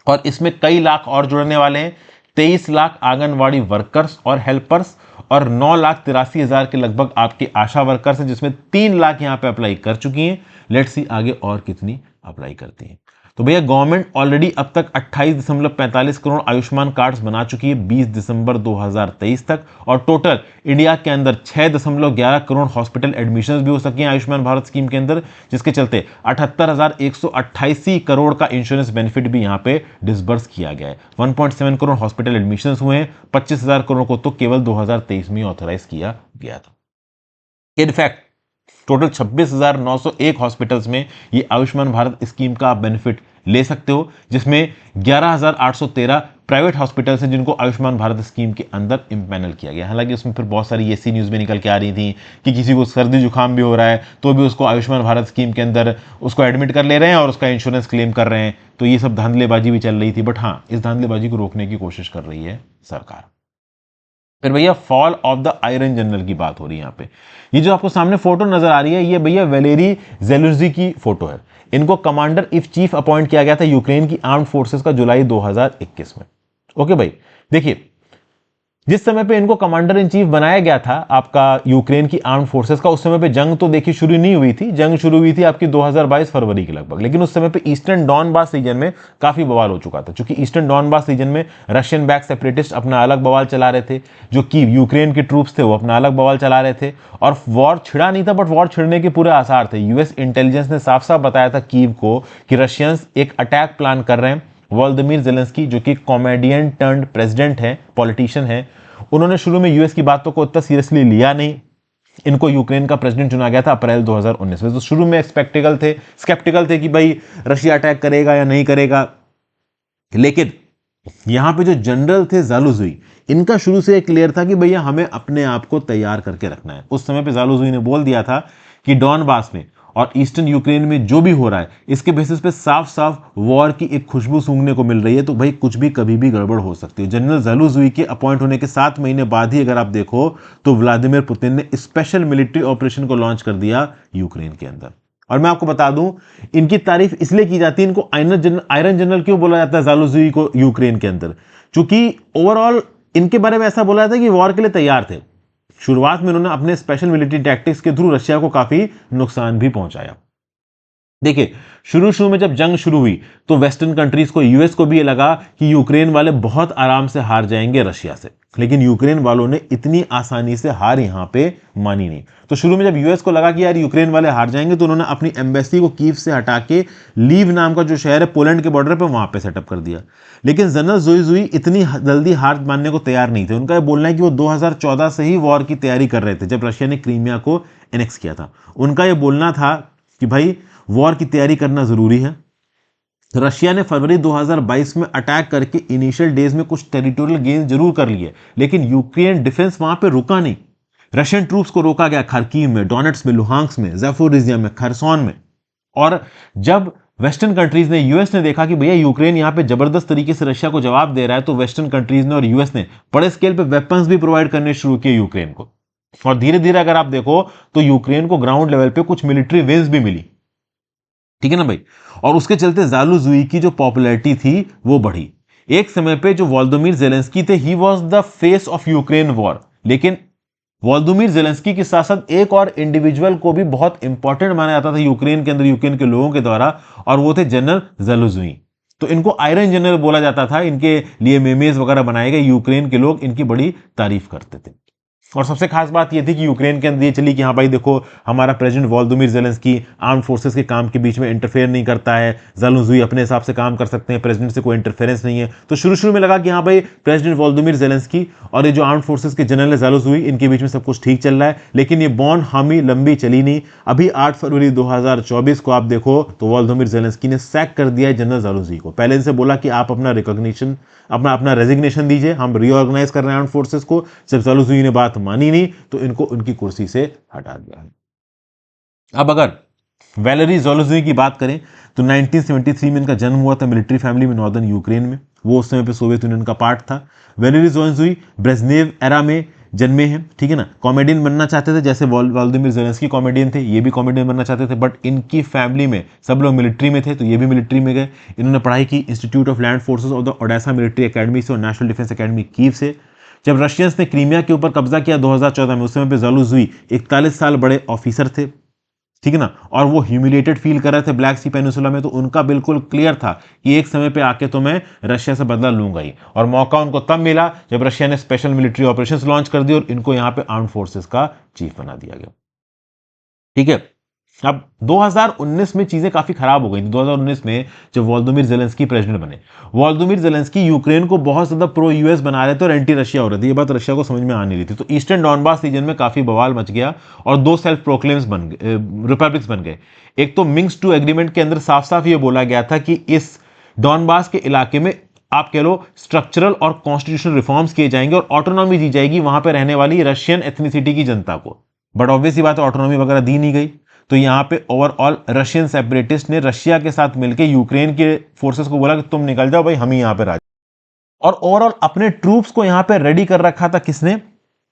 और इसमें कई लाख और जुड़ने वाले हैं। 23 लाख आंगनवाड़ी वर्कर्स और हेल्पर्स और 9,83,000 के लगभग आपके आशा वर्कर्स हैं, जिसमें 3 लाख यहां पे अप्लाई कर चुकी हैं। लेट्स सी आगे और कितनी अप्लाई करती हैं। तो भैया गवर्नमेंट ऑलरेडी अब तक 28.45 करोड़ आयुष्मान कार्ड्स बना चुकी है 20 दिसंबर 2023 तक, और टोटल इंडिया के अंदर 6.11 करोड़ हॉस्पिटल एडमिशंस भी हो सके हैं आयुष्मान भारत स्कीम के अंदर, जिसके चलते 78,188 करोड़ का इंश्योरेंस बेनिफिट भी यहां पे डिसबर्स किया गया है। 1.7 करोड़ हॉस्पिटल एडमिशंस हुए हैं, 25,000 करोड़ को तो केवल 2023 में ऑथराइज किया गया था। इनफैक्ट टोटल 26,901 हॉस्पिटल्स में ये आयुष्मान भारत स्कीम का आप बेनिफिट ले सकते हो, जिसमें 11,813 प्राइवेट हॉस्पिटल्स हैं जिनको आयुष्मान भारत स्कीम के अंदर इम्पैनल किया गया। हालांकि उसमें फिर बहुत सारी ऐसी न्यूज़ भी निकल के आ रही थी कि किसी को सर्दी जुकाम भी हो रहा है तो भी उसको आयुष्मान भारत स्कीम के अंदर उसको एडमिट कर ले रहे हैं और उसका इंश्योरेंस क्लेम कर रहे हैं। तो ये सब धांधलेबाजी भी चल रही थी, बट हाँ, इस धांधलेबाजी को रोकने की कोशिश कर रही है सरकार। फिर भैया fall of the iron general की बात हो रही है यहाँ पे। ये जो आपको सामने फोटो नजर आ रही है, ये भैया वैलेरी ज़ेलेंस्की की फोटो है। इनको कमांडर इन चीफ अपॉइंट किया गया था यूक्रेन की आर्म्ड फोर्सेस का जुलाई 2021 में। ओके भाई, देखिए जिस समय पे इनको कमांडर इन चीफ बनाया गया था आपका यूक्रेन की आर्म्ड फोर्सेस का, उस समय पे जंग तो देखिए शुरू नहीं हुई थी। जंग शुरू हुई थी आपकी 2022 फरवरी के लगभग, लेकिन उस समय पे ईस्टर्न डॉनबास रीजन में काफी बवाल हो चुका था, क्योंकि ईस्टर्न डॉनबास रीजन में रशियन बैक सेपरेटिस्ट अपना अलग बवाल चला रहे थे, जो कि यूक्रेन के ट्रूप्स थे वो अपना अलग बवाल चला रहे थे, और वॉर छिड़ा नहीं था, बट वॉर छिड़ने के पूरे आसार थे। यूएस इंटेलिजेंस ने साफ साफ बताया था कीव को कि रशियंस एक अटैक प्लान कर रहे हैं। वोलोदिमीर ज़ेलेंस्की जो कि कॉमेडियन टर्न्ड प्रेसिडेंट है, पॉलिटिशियन है, उन्होंने शुरू में यूएस की बातों को इतना सीरियसली लिया नहीं। इनको यूक्रेन का प्रेसिडेंट चुना गया था अप्रैल 2019 में। तो शुरू में स्केप्टिकल थे कि भाई रशिया अटैक करेगा या नहीं करेगा, लेकिन यहां पे जो जनरल थे ज़ालुज़ुई, इनका शुरू से क्लियर था कि भैया हमें अपने आप को तैयार करके रखना है। उस समय पे ज़ालुज़ुई ने बोल दिया था कि डॉनबास में और ईस्टर्न यूक्रेन में जो भी हो रहा है, इसके बेसिस पे साफ साफ वॉर की एक खुशबू सूंघने को मिल रही है, तो भाई कुछ भी कभी भी गड़बड़ हो सकती है। जनरल ज़ालुज़ुई के अपॉइंट होने के 7 महीने बाद ही अगर आप देखो तो व्लादिमीर पुतिन ने स्पेशल मिलिट्री ऑपरेशन को लॉन्च कर दिया यूक्रेन के अंदर। और मैं आपको बता दूं, इनकी तारीफ इसलिए की जाती है, इनको आयरन जनरल क्यों बोला जाता है ज़ालुज़ुई को यूक्रेन के अंदर, क्योंकि ओवरऑल इनके बारे में ऐसा बोला जाता है कि वॉर के लिए तैयार थे। शुरुआत में उन्होंने अपने स्पेशल मिलिट्री टैक्टिक्स के थ्रू रशिया को काफी नुकसान भी पहुंचाया। देखिए, शुरू में जब जंग शुरू हुई तो वेस्टर्न कंट्रीज को, यूएस को भी ये लगा कि यूक्रेन वाले बहुत आराम से हार जाएंगे रशिया से, लेकिन यूक्रेन वालों ने इतनी आसानी से हार यहां पे मानी नहीं। तो शुरू में जब यूएस को लगा कि यार यूक्रेन वाले हार जाएंगे, तो उन्होंने अपनी एम्बेसी को कीव से हटा के लीव नाम का जो शहर है पोलैंड के बॉर्डर पे, वहां पे सेटअप कर दिया। लेकिन जनरल ज़ोइज़ुई इतनी जल्दी हार मानने को तैयार नहीं थे। उनका ये बोलना है कि वो 2014 से ही वॉर की तैयारी कर रहे थे, जब रशिया ने क्रीमिया को एनेक्स किया था। उनका ये बोलना था कि भाई वॉर की तैयारी करना जरूरी है। रशिया ने फरवरी 2022 में अटैक करके इनिशियल डेज में कुछ टेरिटोरियल गेन जरूर कर लिए, लेकिन यूक्रेन डिफेंस वहां पे रुका नहीं। रशियन ट्रूप्स को रोका गया खार्किव में, डोनेट्स्क में, लुहांस्क में, ज़ैपोरिज़िया में, खरसोन में। और जब वेस्टर्न कंट्रीज ने, यूएस ने देखा कि भैया यूक्रेन यहां पे जबरदस्त तरीके से रशिया को जवाब दे रहा है, तो वेस्टर्न कंट्रीज ने और यूएस ने बड़े स्केल पे वेपन्स भी प्रोवाइड करने शुरू किए यूक्रेन को। और धीरे धीरे अगर आप देखो तो यूक्रेन को ग्राउंड लेवल पे कुछ मिलिट्री विंस भी मिली, ठीक है ना भाई। और उसके चलते ज़ालुज़ुई की जो पॉपुलैरिटी थी वो बढ़ी। एक समय पे जो वोलोदिमीर ज़ेलेंस्की थे, he was the face of Ukraine war. लेकिन वोलोदिमीर ज़ेलेंस्की के साथ साथ एक और इंडिविजुअल को भी बहुत इंपॉर्टेंट माना जाता था यूक्रेन के अंदर, यूक्रेन के लोगों के द्वारा, और वो थे जनरल ज़ालुज़ुई। तो इनको आयरन जनरल बोला जाता था। इनके लिए मेमेज वगैरह बनाए गए, यूक्रेन के लोग इनकी बड़ी तारीफ करते थे। और सबसे खास बात यह थी कि यूक्रेन के अंदर ये चली कि हाँ भाई देखो, हमारा president Volodymyr Zelensky arm forces के काम के बीच में इंटरफेयर नहीं करता है, ज़ालुज़ुई अपने हिसाब से काम कर सकते हैं, प्रेसिडेंट से कोई इंटरफेरेंस नहीं है। तो शुरू में लगा कि हाँ भाई प्रेसिडेंट वोलोदिमीर ज़ेलेंस्की और ये जो आर्म फोर्सेस के जनरल ज़ालुज़ुई, इनके बीच में सब कुछ ठीक चल रहा है। लेकिन ये बॉन्ड हामी लंबी चली नहीं। अभी 8 फरवरी 2024 को आप देखो तो वोलोदिमीर ज़ेलेंस्की ने सैक कर दिया है जनरल ज़ालुज़ुई को। पहले इनसे बोला कि आप अपना रिकॉग्निशन, अपना रेजिग्नेशन दीजिए, हम रीऑर्गेनाइज कर रहे हैं आर्म फोर्सेस को। जब ज़ालुज़ुई ने बात मानी नहीं तो इनको उनकी कुर्सी से हटा दिया है। अब अगर वैलेरी ज़ालुज़ुई की बात करें तो 1973 में इनका जन्म हुआ था मिलिट्री फैमिली में नॉर्दर्न यूक्रेन में। वो उस समय पे सोवियत यूनियन का पार्ट था। वैलेरी ज़ालुज़ुई ब्रेज़नेव एरा में जन्मे हैं, ठीक है ना। कॉमेडियन बनना चाहते थे, जैसे वोलोदिमीर ज़ेलेंस्की कॉमेडियन थे, ये भी कॉमेडियन बनना चाहते थे, बट इनकी फैमिली में सब लोग मिलिट्री में थे, तो ये भी मिलिट्री में गए। इन्होंने पढ़ाई की institute of land forces of the Odessa military academy से और नेशनल डिफेंस अकेडमी कीव से। जब रशियंस ने क्रीमिया के ऊपर कब्जा किया 2014 में, उस समय पे ज़ालुज़ुई 41 साल बड़े ऑफिसर थे, ठीक है ना, और वो ह्यूमिलेटेड फील कर रहे थे ब्लैक सी पेनिनसुला में। तो उनका बिल्कुल क्लियर था कि एक समय पे आके तो मैं रशिया से बदला लूंगा ही। और मौका उनको तब मिला जब रशिया ने स्पेशल मिलिट्री ऑपरेशंस लॉन्च कर दी और इनको यहां पे आर्म्ड फोर्सेस का चीफ बना दिया गया, ठीक है। अब 2019 में चीजें काफी खराब हो गई थी। 2019 में जब वोलोदिमीर ज़ेलेंस्की प्रेसिडेंट बने, वोलोदिमीर ज़ेलेंस्की यूक्रेन को बहुत ज्यादा प्रो यूएस बना रहे थे और एंटी रशिया हो रहे थे। ये बात रशिया को समझ में आ नहीं रही थी। तो ईस्टर्न डॉनबास रीजन में काफी बवाल मच गया और 2 सेल्फ प्रोक्लेम्स बन गए, रिपब्लिक्स बन गए। एक तो मिन्स्क II एग्रीमेंट के अंदर साफ साफ ये बोला गया था कि इस डॉनबास के इलाके में आप कह लो स्ट्रक्चरल और कॉन्स्टिट्यूशनल रिफॉर्म्स किए जाएंगे और ऑटोनॉमी दी जाएगी वहां पर रहने वाली रशियन एथनिसिटी की जनता को। बट ऑब्वियस ही बात है, ऑटोनॉमी वगैरह दी नहीं गई। तो यहां पे ओवरऑल रशियन सेपरेटिस्ट ने रशिया के साथ मिलकर यूक्रेन के फोर्सेस को बोला कि तुम निकल जाओ भाई, हम ही यहां पे राज। और ओवरऑल अपने ट्रूप्स को यहां पे रेडी कर रखा था किसने?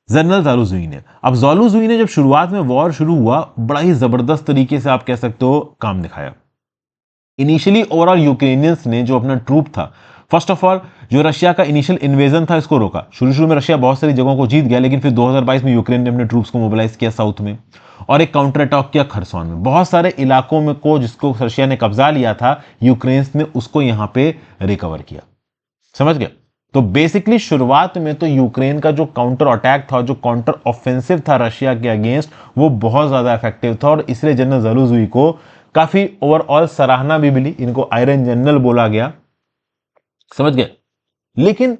जनरल ज़ालुज़ुई ने। अब ज़ालुज़ुई ने जब शुरुआत में वॉर शुरू हुआ, बड़ा ही जबरदस्त तरीके से आप कह सकते हो काम दिखाया। इनिशियली ओवरऑल यूक्रेनियंस ने जो अपना ट्रूप था, फर्स्ट ऑफ ऑल जो रशिया का इनिशियल इन्वेजन था इसको रोका। शुरू में रशिया बहुत सारी जगहों को जीत गया, लेकिन फिर 2022 में यूक्रेन ने अपने ट्रूप्स को मोबिलाइज किया साउथ में और एक काउंटर अटैक किया खरसोन में। बहुत सारे इलाकों में को जिसको रशिया ने कब्जा लिया था, यूक्रेन ने उसको यहां पे रिकवर किया। समझ गया? तो बेसिकली शुरुआत में तो यूक्रेन का जो काउंटर अटैक था, जो काउंटर ऑफेंसिव था रशिया के अगेंस्ट, वो बहुत ज्यादा इफेक्टिव था और इसलिए जनरल ज़ालुज़ुई को काफी ओवरऑल सराहना भी मिली। इनको आयरन जनरल बोला गया। समझ गए? लेकिन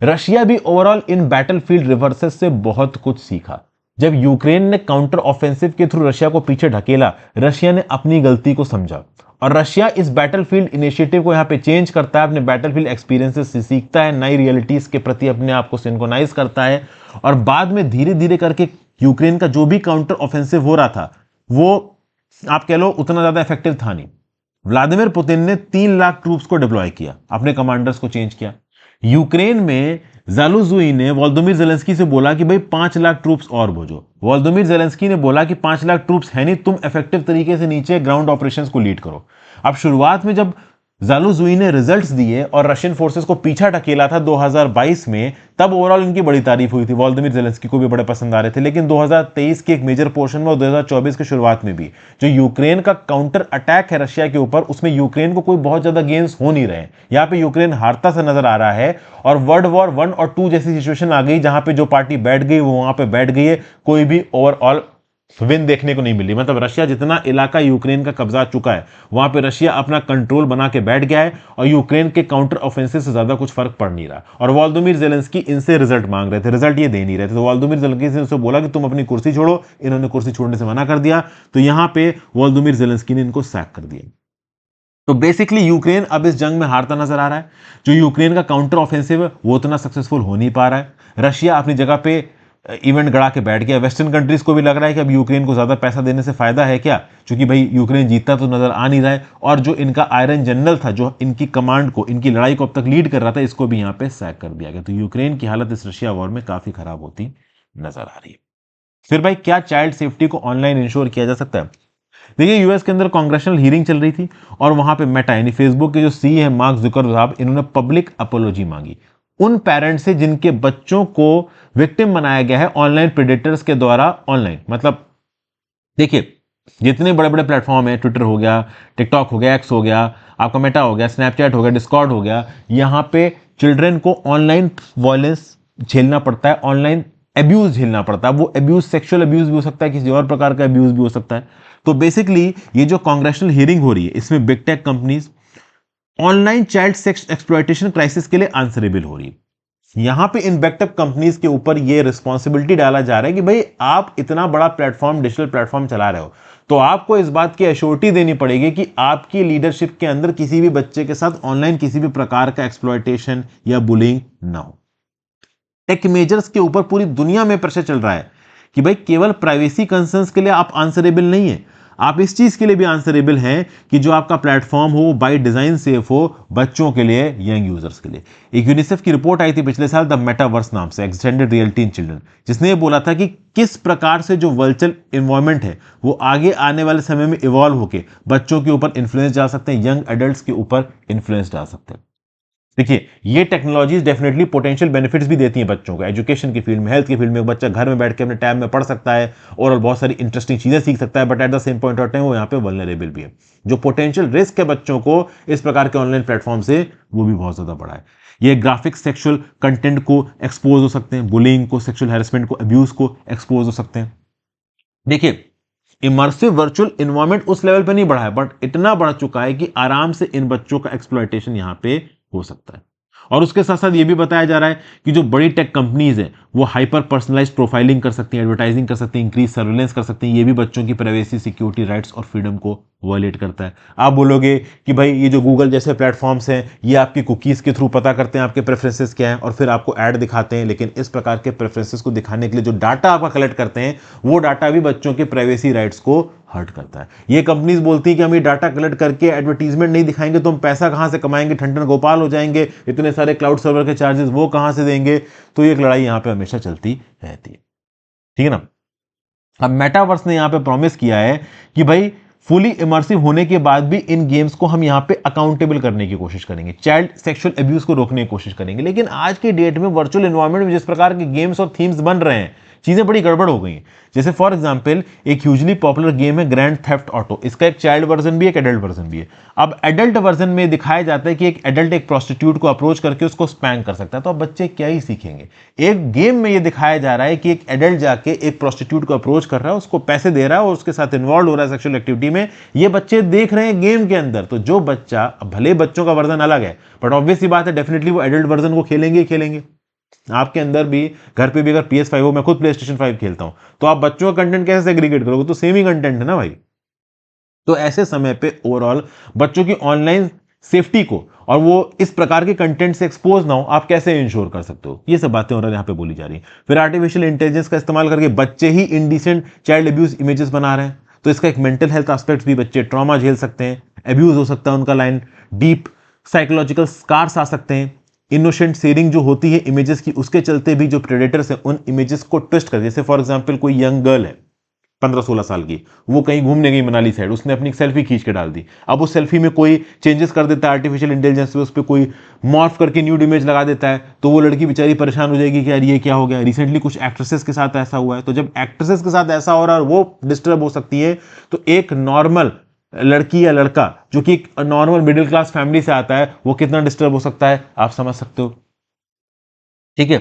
रशिया भी ओवरऑल इन बैटलफील्ड रिवर्सेस से बहुत कुछ सीखा। जब यूक्रेन ने काउंटर ऑफेंसिव के थ्रू रशिया को पीछे ढकेला, रशिया ने अपनी गलती को समझा और रशिया इस बैटलफील्ड इनिशिएटिव को यहां पे चेंज करता है, अपने बैटलफील्ड एक्सपीरियंसेस से सीखता है, नई रियलिटीज के प्रति अपने आप को सिंक्रोनाइज करता है और बाद में धीरे धीरे करके यूक्रेन का जो भी काउंटर ऑफेंसिव हो रहा था वो आप कह लो उतना ज्यादा इफेक्टिव था नहीं। व्लादिमीर पुतिन ने 3 लाख ट्रूप्स को डिप्लॉय किया, अपने कमांडर्स को चेंज किया। यूक्रेन में ज़ालुज़ुई ने वोलोदिमीर ज़ेलेंस्की से बोला कि भाई 5 लाख ट्रूप्स और भेजो। वोलोदिमीर ज़ेलेंस्की ने बोला कि 5 लाख ट्रूप्स है नहीं, तुम इफेक्टिव तरीके से नीचे ग्राउंड ऑपरेशंस को लीड करो। अब शुरुआत में जब जालुजुई ने रिजल्ट्स दिए और रशियन फोर्सेस को पीछा ढकेला था 2022 में, तब ओवरऑल इनकी बड़ी तारीफ हुई थी, वोलोदिमीर ज़ेलेंस्की को भी बड़े पसंद आ रहे थे। लेकिन 2023 के एक मेजर पोर्शन में और 2024 की शुरुआत में भी जो यूक्रेन का काउंटर अटैक है रशिया के ऊपर, उसमें यूक्रेन को कोई बहुत ज्यादा गेन्स हो नहीं रहे। यहां पे यूक्रेन हारता सा नजर आ रहा है और वर्ल्ड वॉर 1 और 2 जैसी सिचुएशन आ गई, जहां पे जो पार्टी बैठ गई वो वहां पे बैठ गई है, कोई भी ओवरऑल विन देखने को नहीं मिली। मतलब रशिया जितना इलाका यूक्रेन का कब्जा चुका है, वहां पे रशिया अपना कंट्रोल बना के बैठ गया है और यूक्रेन के काउंटर ऑफेंसिव से ज्यादा कुछ फर्क पड़ नहीं रहा। और वोलोदिमीर ज़ेलेंस्की इनसे रिजल्ट मांग रहे थे, रिजल्ट ये दे नहीं रहे थे, तो वोलोदिमीर ज़ेलेंस्की से उनसे बोला कि तुम अपनी कुर्सी छोड़ो। इन्होंने कुर्सी छोड़ने से मना कर दिया, तो यहां पे वोलोदिमीर ज़ेलेंस्की ने इनको सैक कर दिया। तो बेसिकली यूक्रेन अब इस जंग में हारता नजर आ रहा है। जो यूक्रेन का काउंटर ऑफेंसिव है वो उतना सक्सेसफुल हो नहीं पा रहा है। रशिया अपनी जगह पे इवेंट गड़ा के बैठ गया। वेस्टर्न कंट्रीज को भी लग रहा है कि अब यूक्रेन को ज्यादा पैसा देने से फायदा है क्या, क्योंकि भाई यूक्रेन जीतता तो नजर आ नहीं रहा है, और जो इनका आयरन जनरल था, जो इनकी कमांड को, इनकी लड़ाई को अब तक लीड कर रहा था, इसको भी यहां पे सैक कर दिया गया। तो यूक्रेन की हालत इस रशिया वॉर में काफी खराब होती नजर आ रही है। फिर भाई क्या चाइल्ड सेफ्टी को ऑनलाइन इंश्योर किया जा सकता है? देखिए, यूएस के अंदर कांग्रेशनल हियरिंग चल रही थी और वहां पे मेटा यानी फेसबुक के जो सी है मार्क जुकरबर्ग, इन्होंने पब्लिक अपोलॉजी मांगी उन पेरेंट्स से जिनके बच्चों को विक्टिम बनाया गया है ऑनलाइन प्रेडेटर्स के द्वारा। ऑनलाइन मतलब देखिए, जितने बड़े बड़े प्लेटफॉर्म है, ट्विटर हो गया, टिकटॉक हो गया, एक्स हो गया, आपका मेटा हो गया, स्नैपचैट हो गया, डिस्कॉर्ड हो गया, यहां पे चिल्ड्रन को ऑनलाइन वायलेंस झेलना पड़ता है, ऑनलाइन एब्यूज झेलना पड़ता है। वो एब्यूज सेक्सुअल एब्यूज भी हो सकता है, किसी और प्रकार का एब्यूज भी हो सकता है। तो बेसिकली ये जो कांग्रेशनल हियरिंग हो रही है, इसमें big tech companies online child sex exploitation crisis के लिए आंसरेबल हो रही है। यहां पे इन बैकअप कंपनीज के ऊपर ये रिस्पॉन्सिबिलिटी डाला जा रहा है कि भाई आप इतना बड़ा प्लेटफॉर्म, डिजिटल प्लेटफॉर्म चला रहे हो, तो आपको इस बात की एश्योरिटी देनी पड़ेगी कि आपकी लीडरशिप के अंदर किसी भी बच्चे के साथ ऑनलाइन किसी भी प्रकार का एक्सप्लॉयटेशन या बुलिंग ना हो। टेक मेजर्स के ऊपर पूरी दुनिया में प्रेशर चल रहा है कि भाई केवल प्राइवेसी कंसर्न्स के लिए आप आंसरेबल नहीं है, आप इस चीज के लिए भी आंसरेबल हैं कि जो आपका प्लेटफॉर्म हो बाय डिजाइन सेफ हो बच्चों के लिए, यंग यूजर्स के लिए। एक यूनिसेफ की रिपोर्ट आई थी पिछले साल, द मेटावर्स नाम से, एक्सटेंडेड रियलिटी इन चिल्ड्रन, जिसने ये बोला था कि किस प्रकार से जो वर्चुअल इन्वायरमेंट है वो आगे आने वाले समय में इवॉल्व होकर बच्चों के ऊपर इन्फ्लुएंस डाल सकते हैं, यंग एडल्ट्स के ऊपर इन्फ्लुएंस डाल सकते हैं। देखिए, ये टेक्नोलॉजीज डेफिनेटली पोटेंशियल बेनिफिट्स भी देती हैं बच्चों को, एजुकेशन की फील्ड में, हेल्थ की फील्ड में। बच्चा घर में बैठ के अपने टैब में पढ़ सकता है और बहुत सारी इंटरेस्टिंग चीजें सीख सकता है, but at the same point of time वो यहाँ पे वल्नरेबल भी है। जो पोटेंशियल रिस्क है बच्चों को इस प्रकार के ऑनलाइन प्लेटफॉर्म से, वो भी बहुत ज्यादा बड़ा है। ये ग्राफिक सेक्सुअल कंटेंट को एक्सपोज हो सकते हैं, बुलिंग को, सेक्सुअल हैरेसमेंट को, अब्यूज को एक्सपोज हो सकते हैं। देखिए, इमर्सिव वर्चुअल इन्वायरमेंट उस लेवल पे नहीं बढ़ा है, बट इतना बढ़ चुका है कि आराम से इन बच्चों का एक्सप्लॉयटेशन यहां पे हो सकता है। और उसके साथ साथ ये भी बताया जा रहा है कि जो बड़ी टेक कंपनीज हैं वो हाइपर पर्सनलाइज्ड प्रोफाइलिंग कर सकती हैं, एडवर्टाइजिंग कर सकती हैं, इंक्रीज सर्वेलेंस कर सकती हैं। ये भी बच्चों की प्राइवेसी, सिक्योरिटी, राइट्स और फ्रीडम को वायलेट करता है। आप बोलोगे कि भाई ये जो गूगल जैसे प्लेटफॉर्म्स हैं ये आपकी कुकीज के थ्रू पता करते हैं आपके प्रेफरेंसेस क्या हैं और फिर आपको ऐड दिखाते हैं, लेकिन इस प्रकार के प्रेफरेंसेस को दिखाने के लिए जो डाटा आपका कलेक्ट करते हैं वो डाटा भी बच्चों के प्राइवेसी राइट्स को हर्ट करता है। ये कंपनीज बोलती है कि हम ये डाटा कलेक्ट करके एडवर्टीजमेंट नहीं दिखाएंगे तो हम पैसा कहां से कमाएंगे, ठंडन गोपाल हो जाएंगे, इतने सारे क्लाउड सर्वर के चार्जेस वो कहां से देंगे। तो ये लड़ाई यहां पे हमेशा चलती रहती है, ठीक है ना। अब मेटावर्स ने यहां पे प्रॉमिस किया है कि भाई फुली इमर्सिव होने के बाद भी इन गेम्स को हम यहां पे अकाउंटेबल करने की कोशिश करेंगे, चाइल्ड सेक्सुअल अब्यूज को रोकने की कोशिश करेंगे। लेकिन आज के डेट में वर्चुअल एनवायरनमेंट में जिस प्रकार के गेम्स और थीम्स बन रहे हैं, चीजें बड़ी गड़बड़ हो गई हैं। जैसे फॉर एग्जांपल एक ह्यूजली पॉपुलर गेम है ग्रैंड थेफ्ट ऑटो, इसका एक चाइल्ड वर्जन भी है, एक एडल्ट वर्जन भी है। अब एडल्ट वर्जन में दिखाया जाता है कि एक एडल्ट एक प्रोस्टिट्यूट को अप्रोच करके उसको स्पैंक कर सकता है, तो अब बच्चे क्या ही सीखेंगे। एक गेम में ये दिखाया जा रहा है कि एक एडल्ट जाके एक प्रोस्टिट्यूट को अप्रोच कर रहा है, उसको पैसे दे रहा है और उसके साथ इन्वॉल्व हो रहा है सेक्सुअल एक्टिविटी में, ये बच्चे देख रहे हैं गेम के अंदर। तो जो बच्चा, भले बच्चों का वर्जन अलग है बट ऑब्वियस सी बात है डेफिनेटली वो एडल्ट वर्जन को खेलेंगे ही खेलेंगे। आपके अंदर भी, घर पे भी अगर PS5 हो, मैं खुद PlayStation 5 खेलता हूं, तो आप बच्चों का कंटेंट कैसे सेग्रीगेट करोगे, तो सेम ही कंटेंट है ना भाई। तो ऐसे समय पे ओवरऑल बच्चों की ऑनलाइन सेफ्टी को और वो इस प्रकार के कंटेंट से एक्सपोज ना हो, आप कैसे इंश्योर कर सकते हो, ये सब बातें और यहां पे बोली जा रही है। फिर आर्टिफिशियल इंटेलिजेंस का इस्तेमाल करके बच्चे ही इनडिसेंट चाइल्ड अब्यूज इमेजेस बना रहे हैं, तो इसका एक मेंटल हेल्थ एस्पेक्ट भी, बच्चे ट्रॉमा झेल सकते हैं, अब्यूज हो सकता है उनका, लाइन डीप साइकोलॉजिकल स्कार्स आ सकते हैं। इनोसेंट शेयरिंग जो होती है इमेजेस की, उसके चलते भी जो प्रेडेटर्स हैं उन इमेजेस को ट्विस्ट कर, जैसे फॉर एग्जांपल कोई यंग गर्ल है, 15-16 साल की, वो कहीं घूमने गई मनाली साइड, उसने अपनी सेल्फी खींच के डाल दी। अब उस सेल्फी में कोई चेंजेस कर देता है आर्टिफिशियल इंटेलिजेंस पे, उस पर कोई मॉर्फ करके न्यूड इमेज लगा देता है, तो वो लड़की बेचारी परेशान हो जाएगी कि यार ये क्या हो गया। रिसेंटली कुछ एक्ट्रेसेस के साथ ऐसा हुआ है। तो जब एक्ट्रेसेस के साथ ऐसा हो रहा है और वो डिस्टर्ब हो सकती है, तो एक नॉर्मल लड़की या लड़का जो कि एक नॉर्मल मिडिल क्लास फैमिली से आता है, वो कितना डिस्टर्ब हो सकता है, आप समझ सकते हो। ठीक है,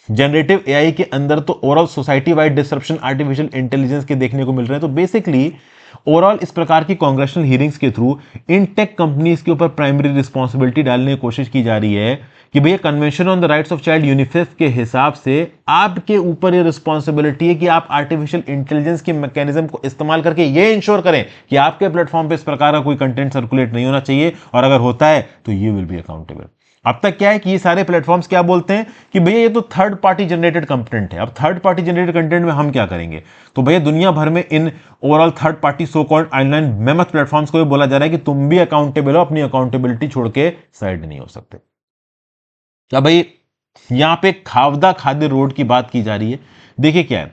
जनरेटिव एआई के अंदर तो overall society wide disruption artificial intelligence के देखने को मिल रहे हैं। तो बेसिकली ओवरऑल इस प्रकार की कांग्रेशनल हियरिंग्स के थ्रू इन टेक कंपनीज के ऊपर प्राइमरी रिस्पॉन्सिबिलिटी डालने की कोशिश की जा रही है कि भैया convention on the rights of child UNICEF के हिसाब से आपके ऊपर ये रिस्पॉन्सिबिलिटी है कि आप आर्टिफिशियल इंटेलिजेंस के मैकेनिज्म को इस्तेमाल करके ये इंश्योर करें कि आपके प्लेटफॉर्म पे इस प्रकार का कोई कंटेंट सर्कुलेट नहीं होना चाहिए, और अगर होता है तो ये विल बी अकाउंटेबल। अब तक क्या है कि ये सारे प्लेटफॉर्म्स क्या बोलते हैं कि भैया ये तो थर्ड पार्टी जनरेटेड कंटेंट है। अब थर्ड पार्टी जनरेटेड कंटेंट में हम क्या करेंगे? तो भैया दुनिया भर में in overall third party so called online mammoth platforms को भी बोला जा रहा है कि तुम भी अकाउंटेबल हो, अपनी अकाउंटेबिलिटी छोड़ के साइड नहीं हो सकते। क्या भाई यहां पे खावदा खाद्य रोड की बात की जा रही है। देखिए क्या है,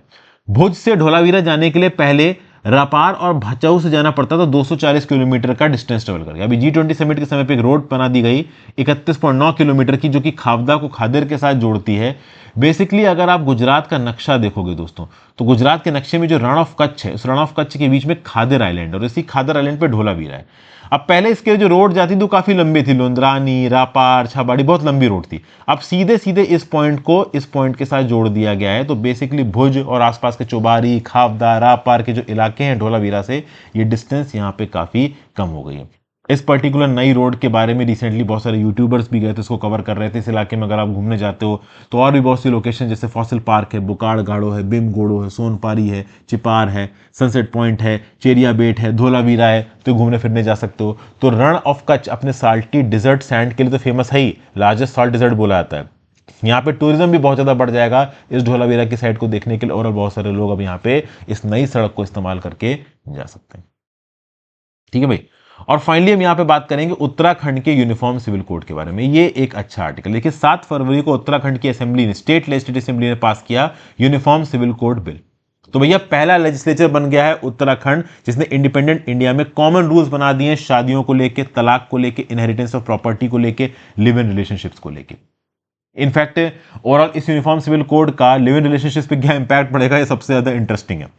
भुज से ढोलावीरा जाने के लिए पहले रापार और भचाऊ से जाना पड़ता था 240 किलोमीटर का डिस्टेंस ट्रेवल करके। अभी G20 समिट के समय पे एक रोड बना दी गई 31.9 किलोमीटर की, जो कि खावदा को खादर के साथ जोड़ती है। बेसिकली अगर आप गुजरात का नक्शा देखोगे दोस्तों, तो गुजरात के नक्शे में जो रण ऑफ कच्छ है, उस रण ऑफ कच्छ के बीच में खादर आइलैंड, और इसी खादर आइलैंड पे ढोलावीरा है। अब पहले इसके जो रोड जाती थी वो काफी लंबी थी, लोंद्रानी, रापार, छाबाड़ी, बहुत लंबी रोड थी। अब सीधे सीधे इस पॉइंट को इस पॉइंट के साथ जोड़ दिया गया है। तो बेसिकली भुज और आसपास के चौबारी, खावदा, रापार के जो इलाके हैं ढोलावीरा से, ये डिस्टेंस यहाँ पे काफी कम हो गई है। इस पर्टिकुलर नई रोड के बारे में रिसेंटली बहुत सारे यूट्यूबर्स भी गए थे, इसको कवर कर रहे थे। इस इलाके में अगर आप घूमने जाते हो तो और भी बहुत सी लोकेशन, जैसे फॉसिल पार्क है, बुकाड़ गाड़ो है, बिम गोड़ो है, सोनपारी है, चिपार है, सनसेट पॉइंट है, चेरिया बेट है, धोलावीरा है, तो घूमने फिरने जा सकते हो। तो रण ऑफ कच्छ अपने साल्टी डिजर्ट सैंड के लिए तो फेमस है ही, लार्जेस्ट सॉल्ट डिजर्ट बोला जाता है। यहाँ पे टूरिज्म भी बहुत ज्यादा बढ़ जाएगा इस ढोलावीरा की साइड को देखने के लिए, और बहुत सारे लोग अब यहाँ पे इस नई सड़क को इस्तेमाल करके जा सकते हैं। ठीक है भाई, और फाइनली हम यहां पे बात करेंगे उत्तराखंड के यूनिफॉर्म सिविल कोड के बारे में। ये एक अच्छा आर्टिकल देखिए, 7 फरवरी को उत्तराखंड की असेंबली ने, स्टेट लेजिस्लेटिव असेंबली ने पास किया यूनिफॉर्म सिविल कोड बिल। तो भैया पहला लेजिस्लेचर बन गया है उत्तराखंड, जिसने इंडिपेंडेंट इंडिया में कॉमन रूल्स बना दिए हैं शादियों को लेके, तलाक को लेके, इनहेरिटेंस ऑफ प्रॉपर्टी को लेके, लिव इन रिलेशनशिप्स को लेके। इनफैक्ट ओवरऑल इस यूनिफॉर्म सिविल कोड का लिव इन रिलेशनशिप्स पे क्या इंपैक्ट पड़ेगा, ये सबसे ज्यादा इंटरेस्टिंग है।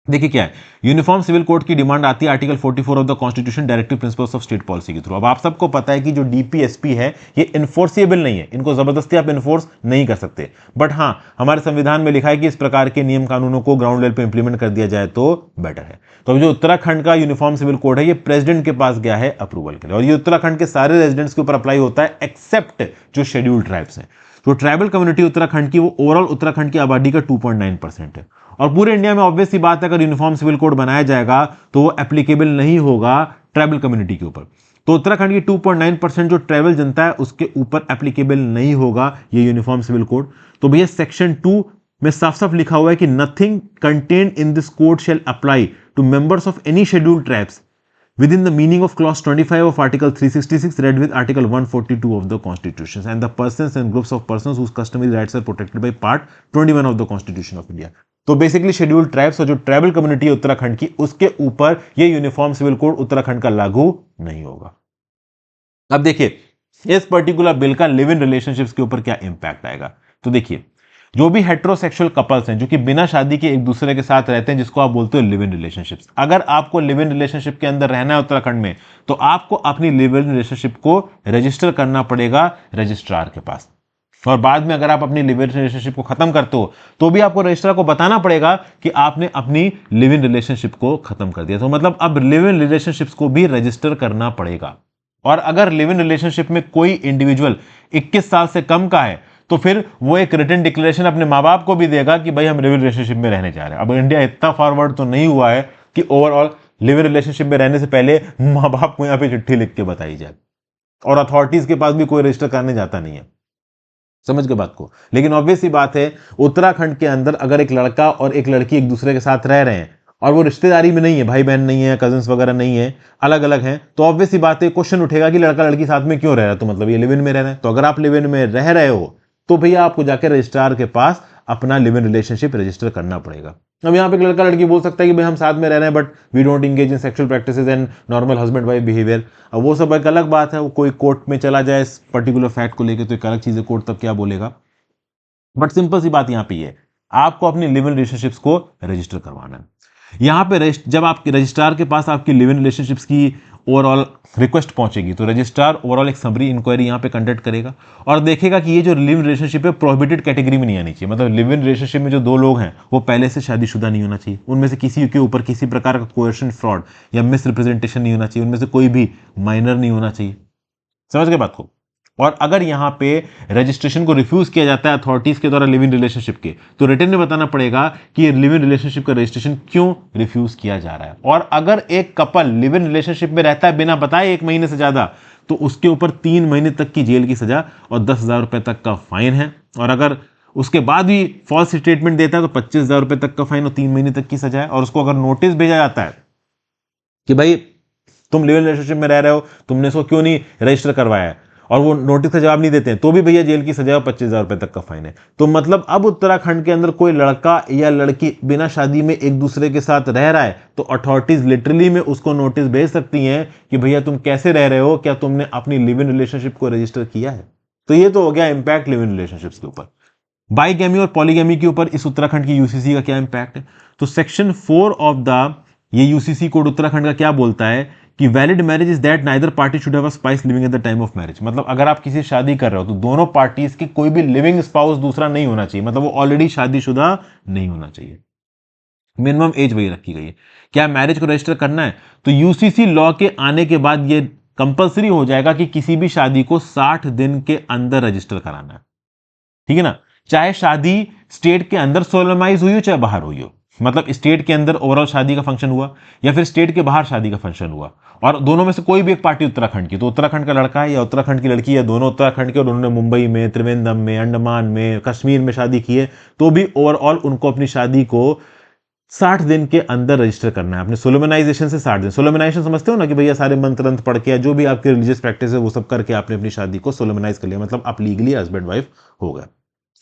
देखिए क्या है, यूनिफॉर्म सिविल कोड की डिमांड आती है article 44 of the constitution, directive principles of state policy के थ्रू। अब आप सबको पता है कि जो डीपीएसपी है ये इन्फोर्सेबल नहीं है, इनको जबरदस्ती आप इन्फोर्स नहीं कर सकते। बट हाँ, हमारे संविधान में लिखा है कि इस प्रकार के नियम कानूनों को ग्राउंड लेवल पे इंप्लीमेंट कर दिया जाए तो बेटर है। तो जो उत्तराखंड का यूनिफॉर्म सिविल कोड है, ये प्रेसिडेंट के पास गया है अप्रूवल के लिए, और ये उत्तराखंड के सारे रेजिडेंट्स के ऊपर अप्लाई होता है एक्सेप्ट जो शेड्यूल्ड ट्राइब्स हैं। जो ट्राइबल कम्युनिटी उत्तराखंड की, वो ओवरऑल उत्तराखंड की आबादी का 2.9% है। और पूरे इंडिया में ऑब्वियस सी बात है, अगर यूनिफॉर्म सिविल कोड बनाया जाएगा तो वो एप्लीकेबल नहीं होगा ट्राइबल कम्युनिटी के ऊपर। तो उत्तराखंड की 2.9% जो ट्राइबल जनता है उसके ऊपर एप्लीकेबल नहीं होगा ये यूनिफॉर्म सिविल कोड। तो भैया सेक्शन 2 में साफ साफ लिखा हुआ है कि nothing contained in this code shall apply to members of any scheduled tribes within the meaning of clause 25 of article 366 read with article 142 of the constitution and the persons and groups of persons whose customary rights are protected by part 21 of the constitution of India। तो बेसिकली शेड्यूल्ड ट्राइब्स और जो ट्राइबल कम्युनिटी है उत्तराखंड की, उसके ऊपर ये यूनिफॉर्म सिविल कोड उत्तराखंड का लागू नहीं होगा। अब देखिए इस पर्टिकुलर बिल का लिव इन रिलेशनशिप्स के ऊपर क्या इंपैक्ट आएगा। तो देखिए, जो भी हेट्रोसेक्सुअल कपल्स हैं जो कि बिना शादी के एक दूसरे के साथ रहते हैं, जिसको आप बोलते हो लिव इन रिलेशनशिप्स, अगर आपको लिव इन रिलेशनशिप के अंदर रहना है उत्तराखंड में, तो आपको अपनी लिव इन रिलेशनशिप को रजिस्टर करना पड़ेगा रजिस्ट्रार के पास। और बाद में अगर आप अपनी लिव इन रिलेशनशिप को खत्म करते हो तो भी आपको रजिस्ट्रार को बताना पड़ेगा कि आपने अपनी लिव इन रिलेशनशिप को खत्म कर दिया। तो मतलब अब लिव इन रिलेशनशिप्स को भी रजिस्टर करना पड़ेगा। और अगर लिव इन रिलेशनशिप में कोई इंडिविजुअल 21 साल से कम का है, तो फिर वो एक रिटन डिक्लेरेशन अपने माँ बाप को भी देगा कि भाई हम लिव इन रिलेशनशिप में रहने जा रहे हैं। अब इंडिया इतना फॉरवर्ड तो नहीं हुआ है कि ओवरऑल लिव इन रिलेशनशिप में रहने से पहले माँ बाप को यहाँ पे चिट्ठी लिख के बताई जाए, और अथॉरिटीज के पास भी कोई रजिस्टर करने जाता नहीं है। समझ के बात को। लेकिन ऑब्वियस सी बात है, उत्तराखंड के अंदर अगर एक लड़का और एक लड़की एक दूसरे के साथ रह रहे हैं और वो रिश्तेदारी में नहीं है, भाई बहन नहीं है, कजिन्स वगैरह नहीं है, अलग अलग हैं, तो ऑब्वियस सी बात है, क्वेश्चन उठेगा कि लड़का लड़की साथ में क्यों रह रहा है, तो मतलब ये लिव इन में रह रहे हैं। तो अगर आप लिव इन में रह रहे हो तो भैया आपको जाकर रजिस्ट्रार के पास अपना लिव इन रिलेशनशिप रजिस्टर करना पड़ेगा। अब यहाँ पे लड़का लड़की बोल सकता है कि भाई हम साथ में रह रहे हैं but we don't engage in sexual practices and normal husband wife behaviour. अब वो सब एक अलग बात है, वो कोई कोर्ट में चला जाए इस पर्टिकुलर फैक्ट को लेकर तो एक अलग चीज है, कोर्ट तब क्या बोलेगा। बट सिंपल सी बात यहाँ पे है, आपको अपनी लिव इन रिलेशनशिप्स को रजिस्टर करवाना है। यहाँ पे जब आपके रजिस्ट्रार के पास आपकी लिव इन रिलेशनशिप्स की ओवरऑल रिक्वेस्ट पहुंचेगी तो रजिस्ट्रार ओवरऑल एक समरी इंक्वायरी यहाँ पे कंडक्ट करेगा और देखेगा कि ये जो लिव इन रिलेशनशिप है प्रोहिबिटेड कैटेगरी में नहीं आनी चाहिए। मतलब लिव इन रिलेशनशिप में जो दो लोग हैं वो पहले से शादीशुदा नहीं होना चाहिए, उनमें से किसी के ऊपर किसी प्रकार का कोएर्शन, फ्रॉड या मिस रिप्रेजेंटेशन नहीं होना चाहिए, उनमें से कोई भी माइनर नहीं होना चाहिए। समझ गए बात को। और अगर यहां पे रजिस्ट्रेशन को रिफ्यूज किया जाता है अथॉरिटीज के द्वारा लिव इन रिलेशनशिप के, तो रिटर्न में बताना पड़ेगा कि लिव इन रिलेशनशिप का रजिस्ट्रेशन क्यों रिफ्यूज किया जा रहा है। और अगर एक कपल लिव इन रिलेशनशिप में रहता है बिना बताए 1 महीने से ज्यादा, तो उसके ऊपर 3 महीने तक की जेल की सजा और 10,000 रुपए तक का फाइन है। और अगर उसके बाद भी फॉल्स स्टेटमेंट देता है तो 25,000 रुपए तक का फाइन और 3 महीने तक की सजा है। और उसको अगर नोटिस भेजा जाता है कि भाई तुम लिव इन रिलेशनशिप में रह रहे हो, तुमने इसको क्यों नहीं रजिस्टर करवाया है, और वो नोटिस का जवाब नहीं देते हैं, तो भी भैया जेल की सजा और 25,000 रुपए तक का फाइन है। तो मतलब अब उत्तराखंड के अंदर कोई लड़का या लड़की बिना शादी में एक दूसरे के साथ रह रहा है तो अथॉरिटीज लिटरली में उसको नोटिस भेज सकती हैं कि भैया तुम कैसे रह रहे हो, क्या तुमने अपनी लिव इन रिलेशनशिप को रजिस्टर किया है। तो ये तो हो गया इंपैक्ट लिव इन रिलेशनशिप्स के ऊपर। बाइगैमी और पॉलीगैमी के ऊपर इस उत्तराखंड की यूसीसी का क्या इंपैक्ट है। तो सेक्शन 4 ऑफ द ये यूसीसी कोड उत्तराखंड का क्या बोलता है कि valid marriage is that neither party should have a spouse living at the time of marriage. मतलब अगर आप किसी शादी कर रहे हो तो दोनों पार्टीज की कोई भी लिविंग स्पाउस दूसरा नहीं होना चाहिए, मतलब वो ऑलरेडी शादीशुदा नहीं होना चाहिए। मिनिमम एज वही रखी गई है। क्या मैरिज को रजिस्टर करना है, तो यूसीसी लॉ के आने के बाद ये कंपलसरी हो जाएगा कि किसी भी शादी को 60 दिन के अंदर रजिस्टर कराना है। ठीक है ना, चाहे शादी स्टेट के अंदर सोलमाइज हुई हो चाहे बाहर हुई हो। मतलब स्टेट के अंदर ओवरऑल शादी का फंक्शन हुआ या फिर स्टेट के बाहर शादी का फंक्शन हुआ, और दोनों में से कोई भी एक पार्टी उत्तराखंड की, तो उत्तराखंड का लड़का है या उत्तराखंड की लड़की है, दोनों उत्तराखंड के और उन्होंने मुंबई में, त्रिवेंद्रम में, अंडमान में, कश्मीर में शादी की है, तो भी ओवरऑल उनको अपनी शादी को 60 दिन के अंदर रजिस्टर करना है। अपने सोलोमनाइजेशन से 60 दिन, सोलोमनाइजेशन समझते हो ना कि भैया सारे मंत्र अंत पढ़ के जो भी आपके रिलीजियस प्रैक्टिस है वो सब करके आपने अपनी शादी को सोलोमनाइज कर लिया, मतलब आप लीगली हस्बैंड वाइफ हो गए।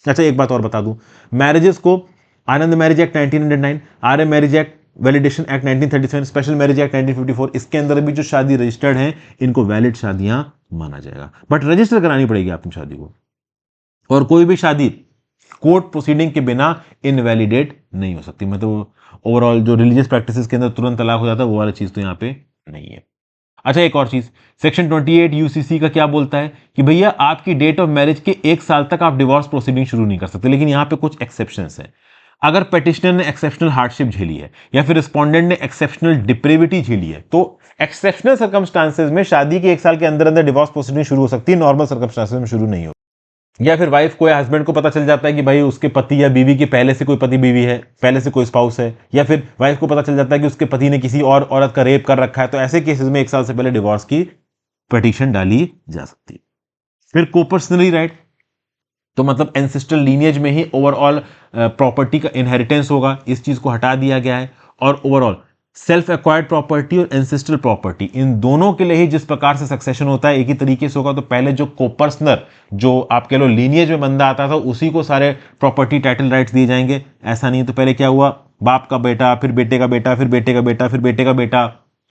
अच्छा एक बात और बता दूं, मैरिजेस को Anand marriage act 1909, Arya marriage act validation act 1937, special marriage act 1954, इसके अंदर भी जो शादी रजिस्टर्ड है इनको वैलिड शादियां माना जाएगा। बट रजिस्टर करानी पड़ेगी अपनी शादी को, और कोई भी शादी कोर्ट प्रोसीडिंग के बिना इनवैलिडेट नहीं हो सकती। मतलब ओवरऑल जो रिलीजियस प्रैक्टिसेस के अंदर तुरंत तलाक हो जाता है वो वाली चीज तो यहाँ पे नहीं है। अच्छा एक और चीज, सेक्शन 28 यूसीसी का क्या बोलता है कि भैया आपकी डेट ऑफ मैरिज के 1 साल तक आप डिवोर्स प्रोसीडिंग शुरू नहीं कर सकते, लेकिन यहां पे कुछ एक्सेप्शंस हैं। अगर पेटिशनर ने एक्सेप्शनल हार्डशिप झेली है या फिर रिस्पोंडेंट ने एक्सेप्शनल डिप्रेविटी झेली है, तो एक्सेप्शनल सर्कमस्टांसेस में शादी के 1 साल के अंदर अंदर डिवोर्स प्रोसीडिंग शुरू हो सकती है, नॉर्मल सर्कमस्टांसेस में शुरू नहीं हो। या फिर वाइफ को या हस्बैंड को पता चल जाता है कि भाई उसके पति या बीवी के पहले से कोई पति बीवी है, पहले से कोई स्पाउस है, या फिर वाइफ को पता चल जाता है कि उसके पति ने किसी और औरत का रेप कर रखा है, तो ऐसे केसेस में 1 साल से पहले डिवोर्स की पिटीशन डाली जा सकती है। फिर कोपर्सनरी राइट, तो मतलब एंसेस्ट्रल लीनियज में ही ओवरऑल प्रॉपर्टी का इनहेरिटेंस होगा, इस चीज को हटा दिया गया है। और ओवरऑल सेल्फ एक्वायर्ड प्रॉपर्टी और एंसेस्ट्रल प्रॉपर्टी, इन दोनों के लिए ही जिस प्रकार से सक्सेशन होता है एक ही तरीके से होगा। तो पहले जो कोपर्सनर, जो आप कह लो लीनियज में बंदा आता था, उसी को सारे प्रॉपर्टी टाइटल राइट्स दिए जाएंगे। ऐसा नहीं, तो पहले क्या हुआ, बाप का बेटा, फिर बेटे का बेटा, फिर बेटे का बेटा, फिर बेटे का बेटा,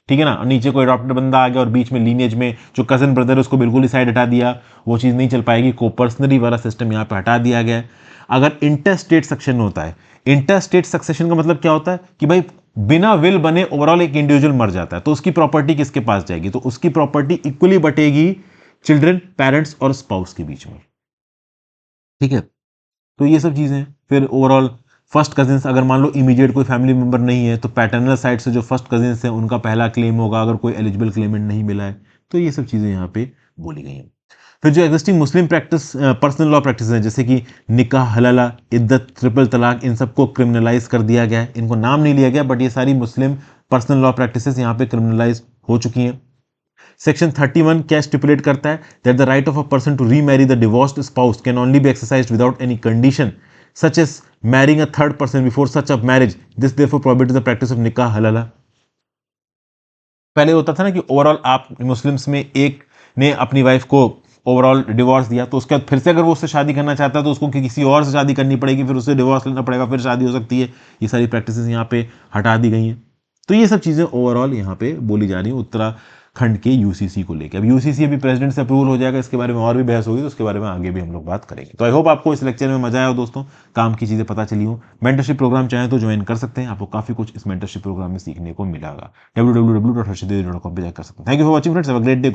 ठीक है ना, और नीचे कोई अडॉप्टेड बंदा आ गया और बीच में लीनियज में जो कजन ब्रदर है उसको बिल्कुल ही साइड हटा दिया, वो चीज नहीं चल पाएगी। कोपर्सनरी वाला सिस्टम यहाँ पे हटा दिया गया है। अगर इंटरस्टेट सक्सेशन होता है, इंटरस्टेट सक्सेशन का मतलब क्या होता है कि भाई बिना विल बने ओवरऑल एक इंडिविजुअल मर जाता है, तो उसकी प्रॉपर्टी किसके पास जाएगी, तो उसकी प्रॉपर्टी इक्वली बटेगी चिल्ड्रन, पेरेंट्स और स्पाउस के बीच में। ठीक है, तो ये सब चीजें। फिर ओवरऑल फर्स्ट कजिन्स, अगर मान लो इमीडिएट कोई फैमिली मेंबर नहीं है तो पैटर्नल साइड से जो फर्स्ट कजिन्स हैं उनका पहला क्लेम होगा अगर कोई एलिजिबल क्लेमेंट नहीं मिला है। तो ये सब चीजें यहाँ पे बोली गई हैं। फिर जो एग्जिस्टिंग मुस्लिम प्रैक्टिस, पर्सनल लॉ प्रैक्टिस है, जैसे कि निकाह, हलाला, इद्दत, ट्रिपल तलाक, इन सबको क्रिमिनलाइज कर दिया गया है। इनको नाम नहीं लिया गया बट ये सारी मुस्लिम पर्सनल लॉ प्रैक्टिसेस यहाँ पे क्रिमिनलाइज हो चुकी हैं। सेक्शन 31 क्या स्टिपुलेट करता है, that the right of a person to remarry the divorced spouse can only be exercised without any condition such as marrying a third person before such a marriage. This therefore prohibits the practice of nikah halala. पहले होता था ना कि ओवरऑल आप मुस्लिम्स में एक ने अपनी वाइफ को ओवरऑल डिवोर्स दिया, तो उसके बाद फिर से अगर वो उससे शादी करना चाहता है तो उसको किसी और से शादी करनी पड़ेगी, फिर उससे डिवोर्स लेना पड़ेगा, फिर शादी हो सकती है। ये सारी प्रैक्टिसेस यहाँ पे हटा दी गई हैं। तो ये सब चीज़ें ओवरऑल यहाँ पे बोली जा रही है उत्तराखंड के यूसीसी को लेकर। अब यूसीसी अभी प्रेसिडेंट से अप्रूवल हो जाएगा, इसके बारे में और भी बहस होगी, तो उसके बारे में आगे भी हम लोग बात करेंगे। तो आई होप आपको इस लेक्चर में मजा आया हो दोस्तों, काम की चीज़ें पता चली हो। मेंटरशिप प्रोग्राम चाहें तो ज्वाइन कर सकते हैं, आपको काफ़ी कुछ इस मेंटरशिप प्रोग्राम में सीखने को मिलेगा। www.harshaddev.com पे जाकर कर सकते हैं। Thank you for watching friends, have a great day.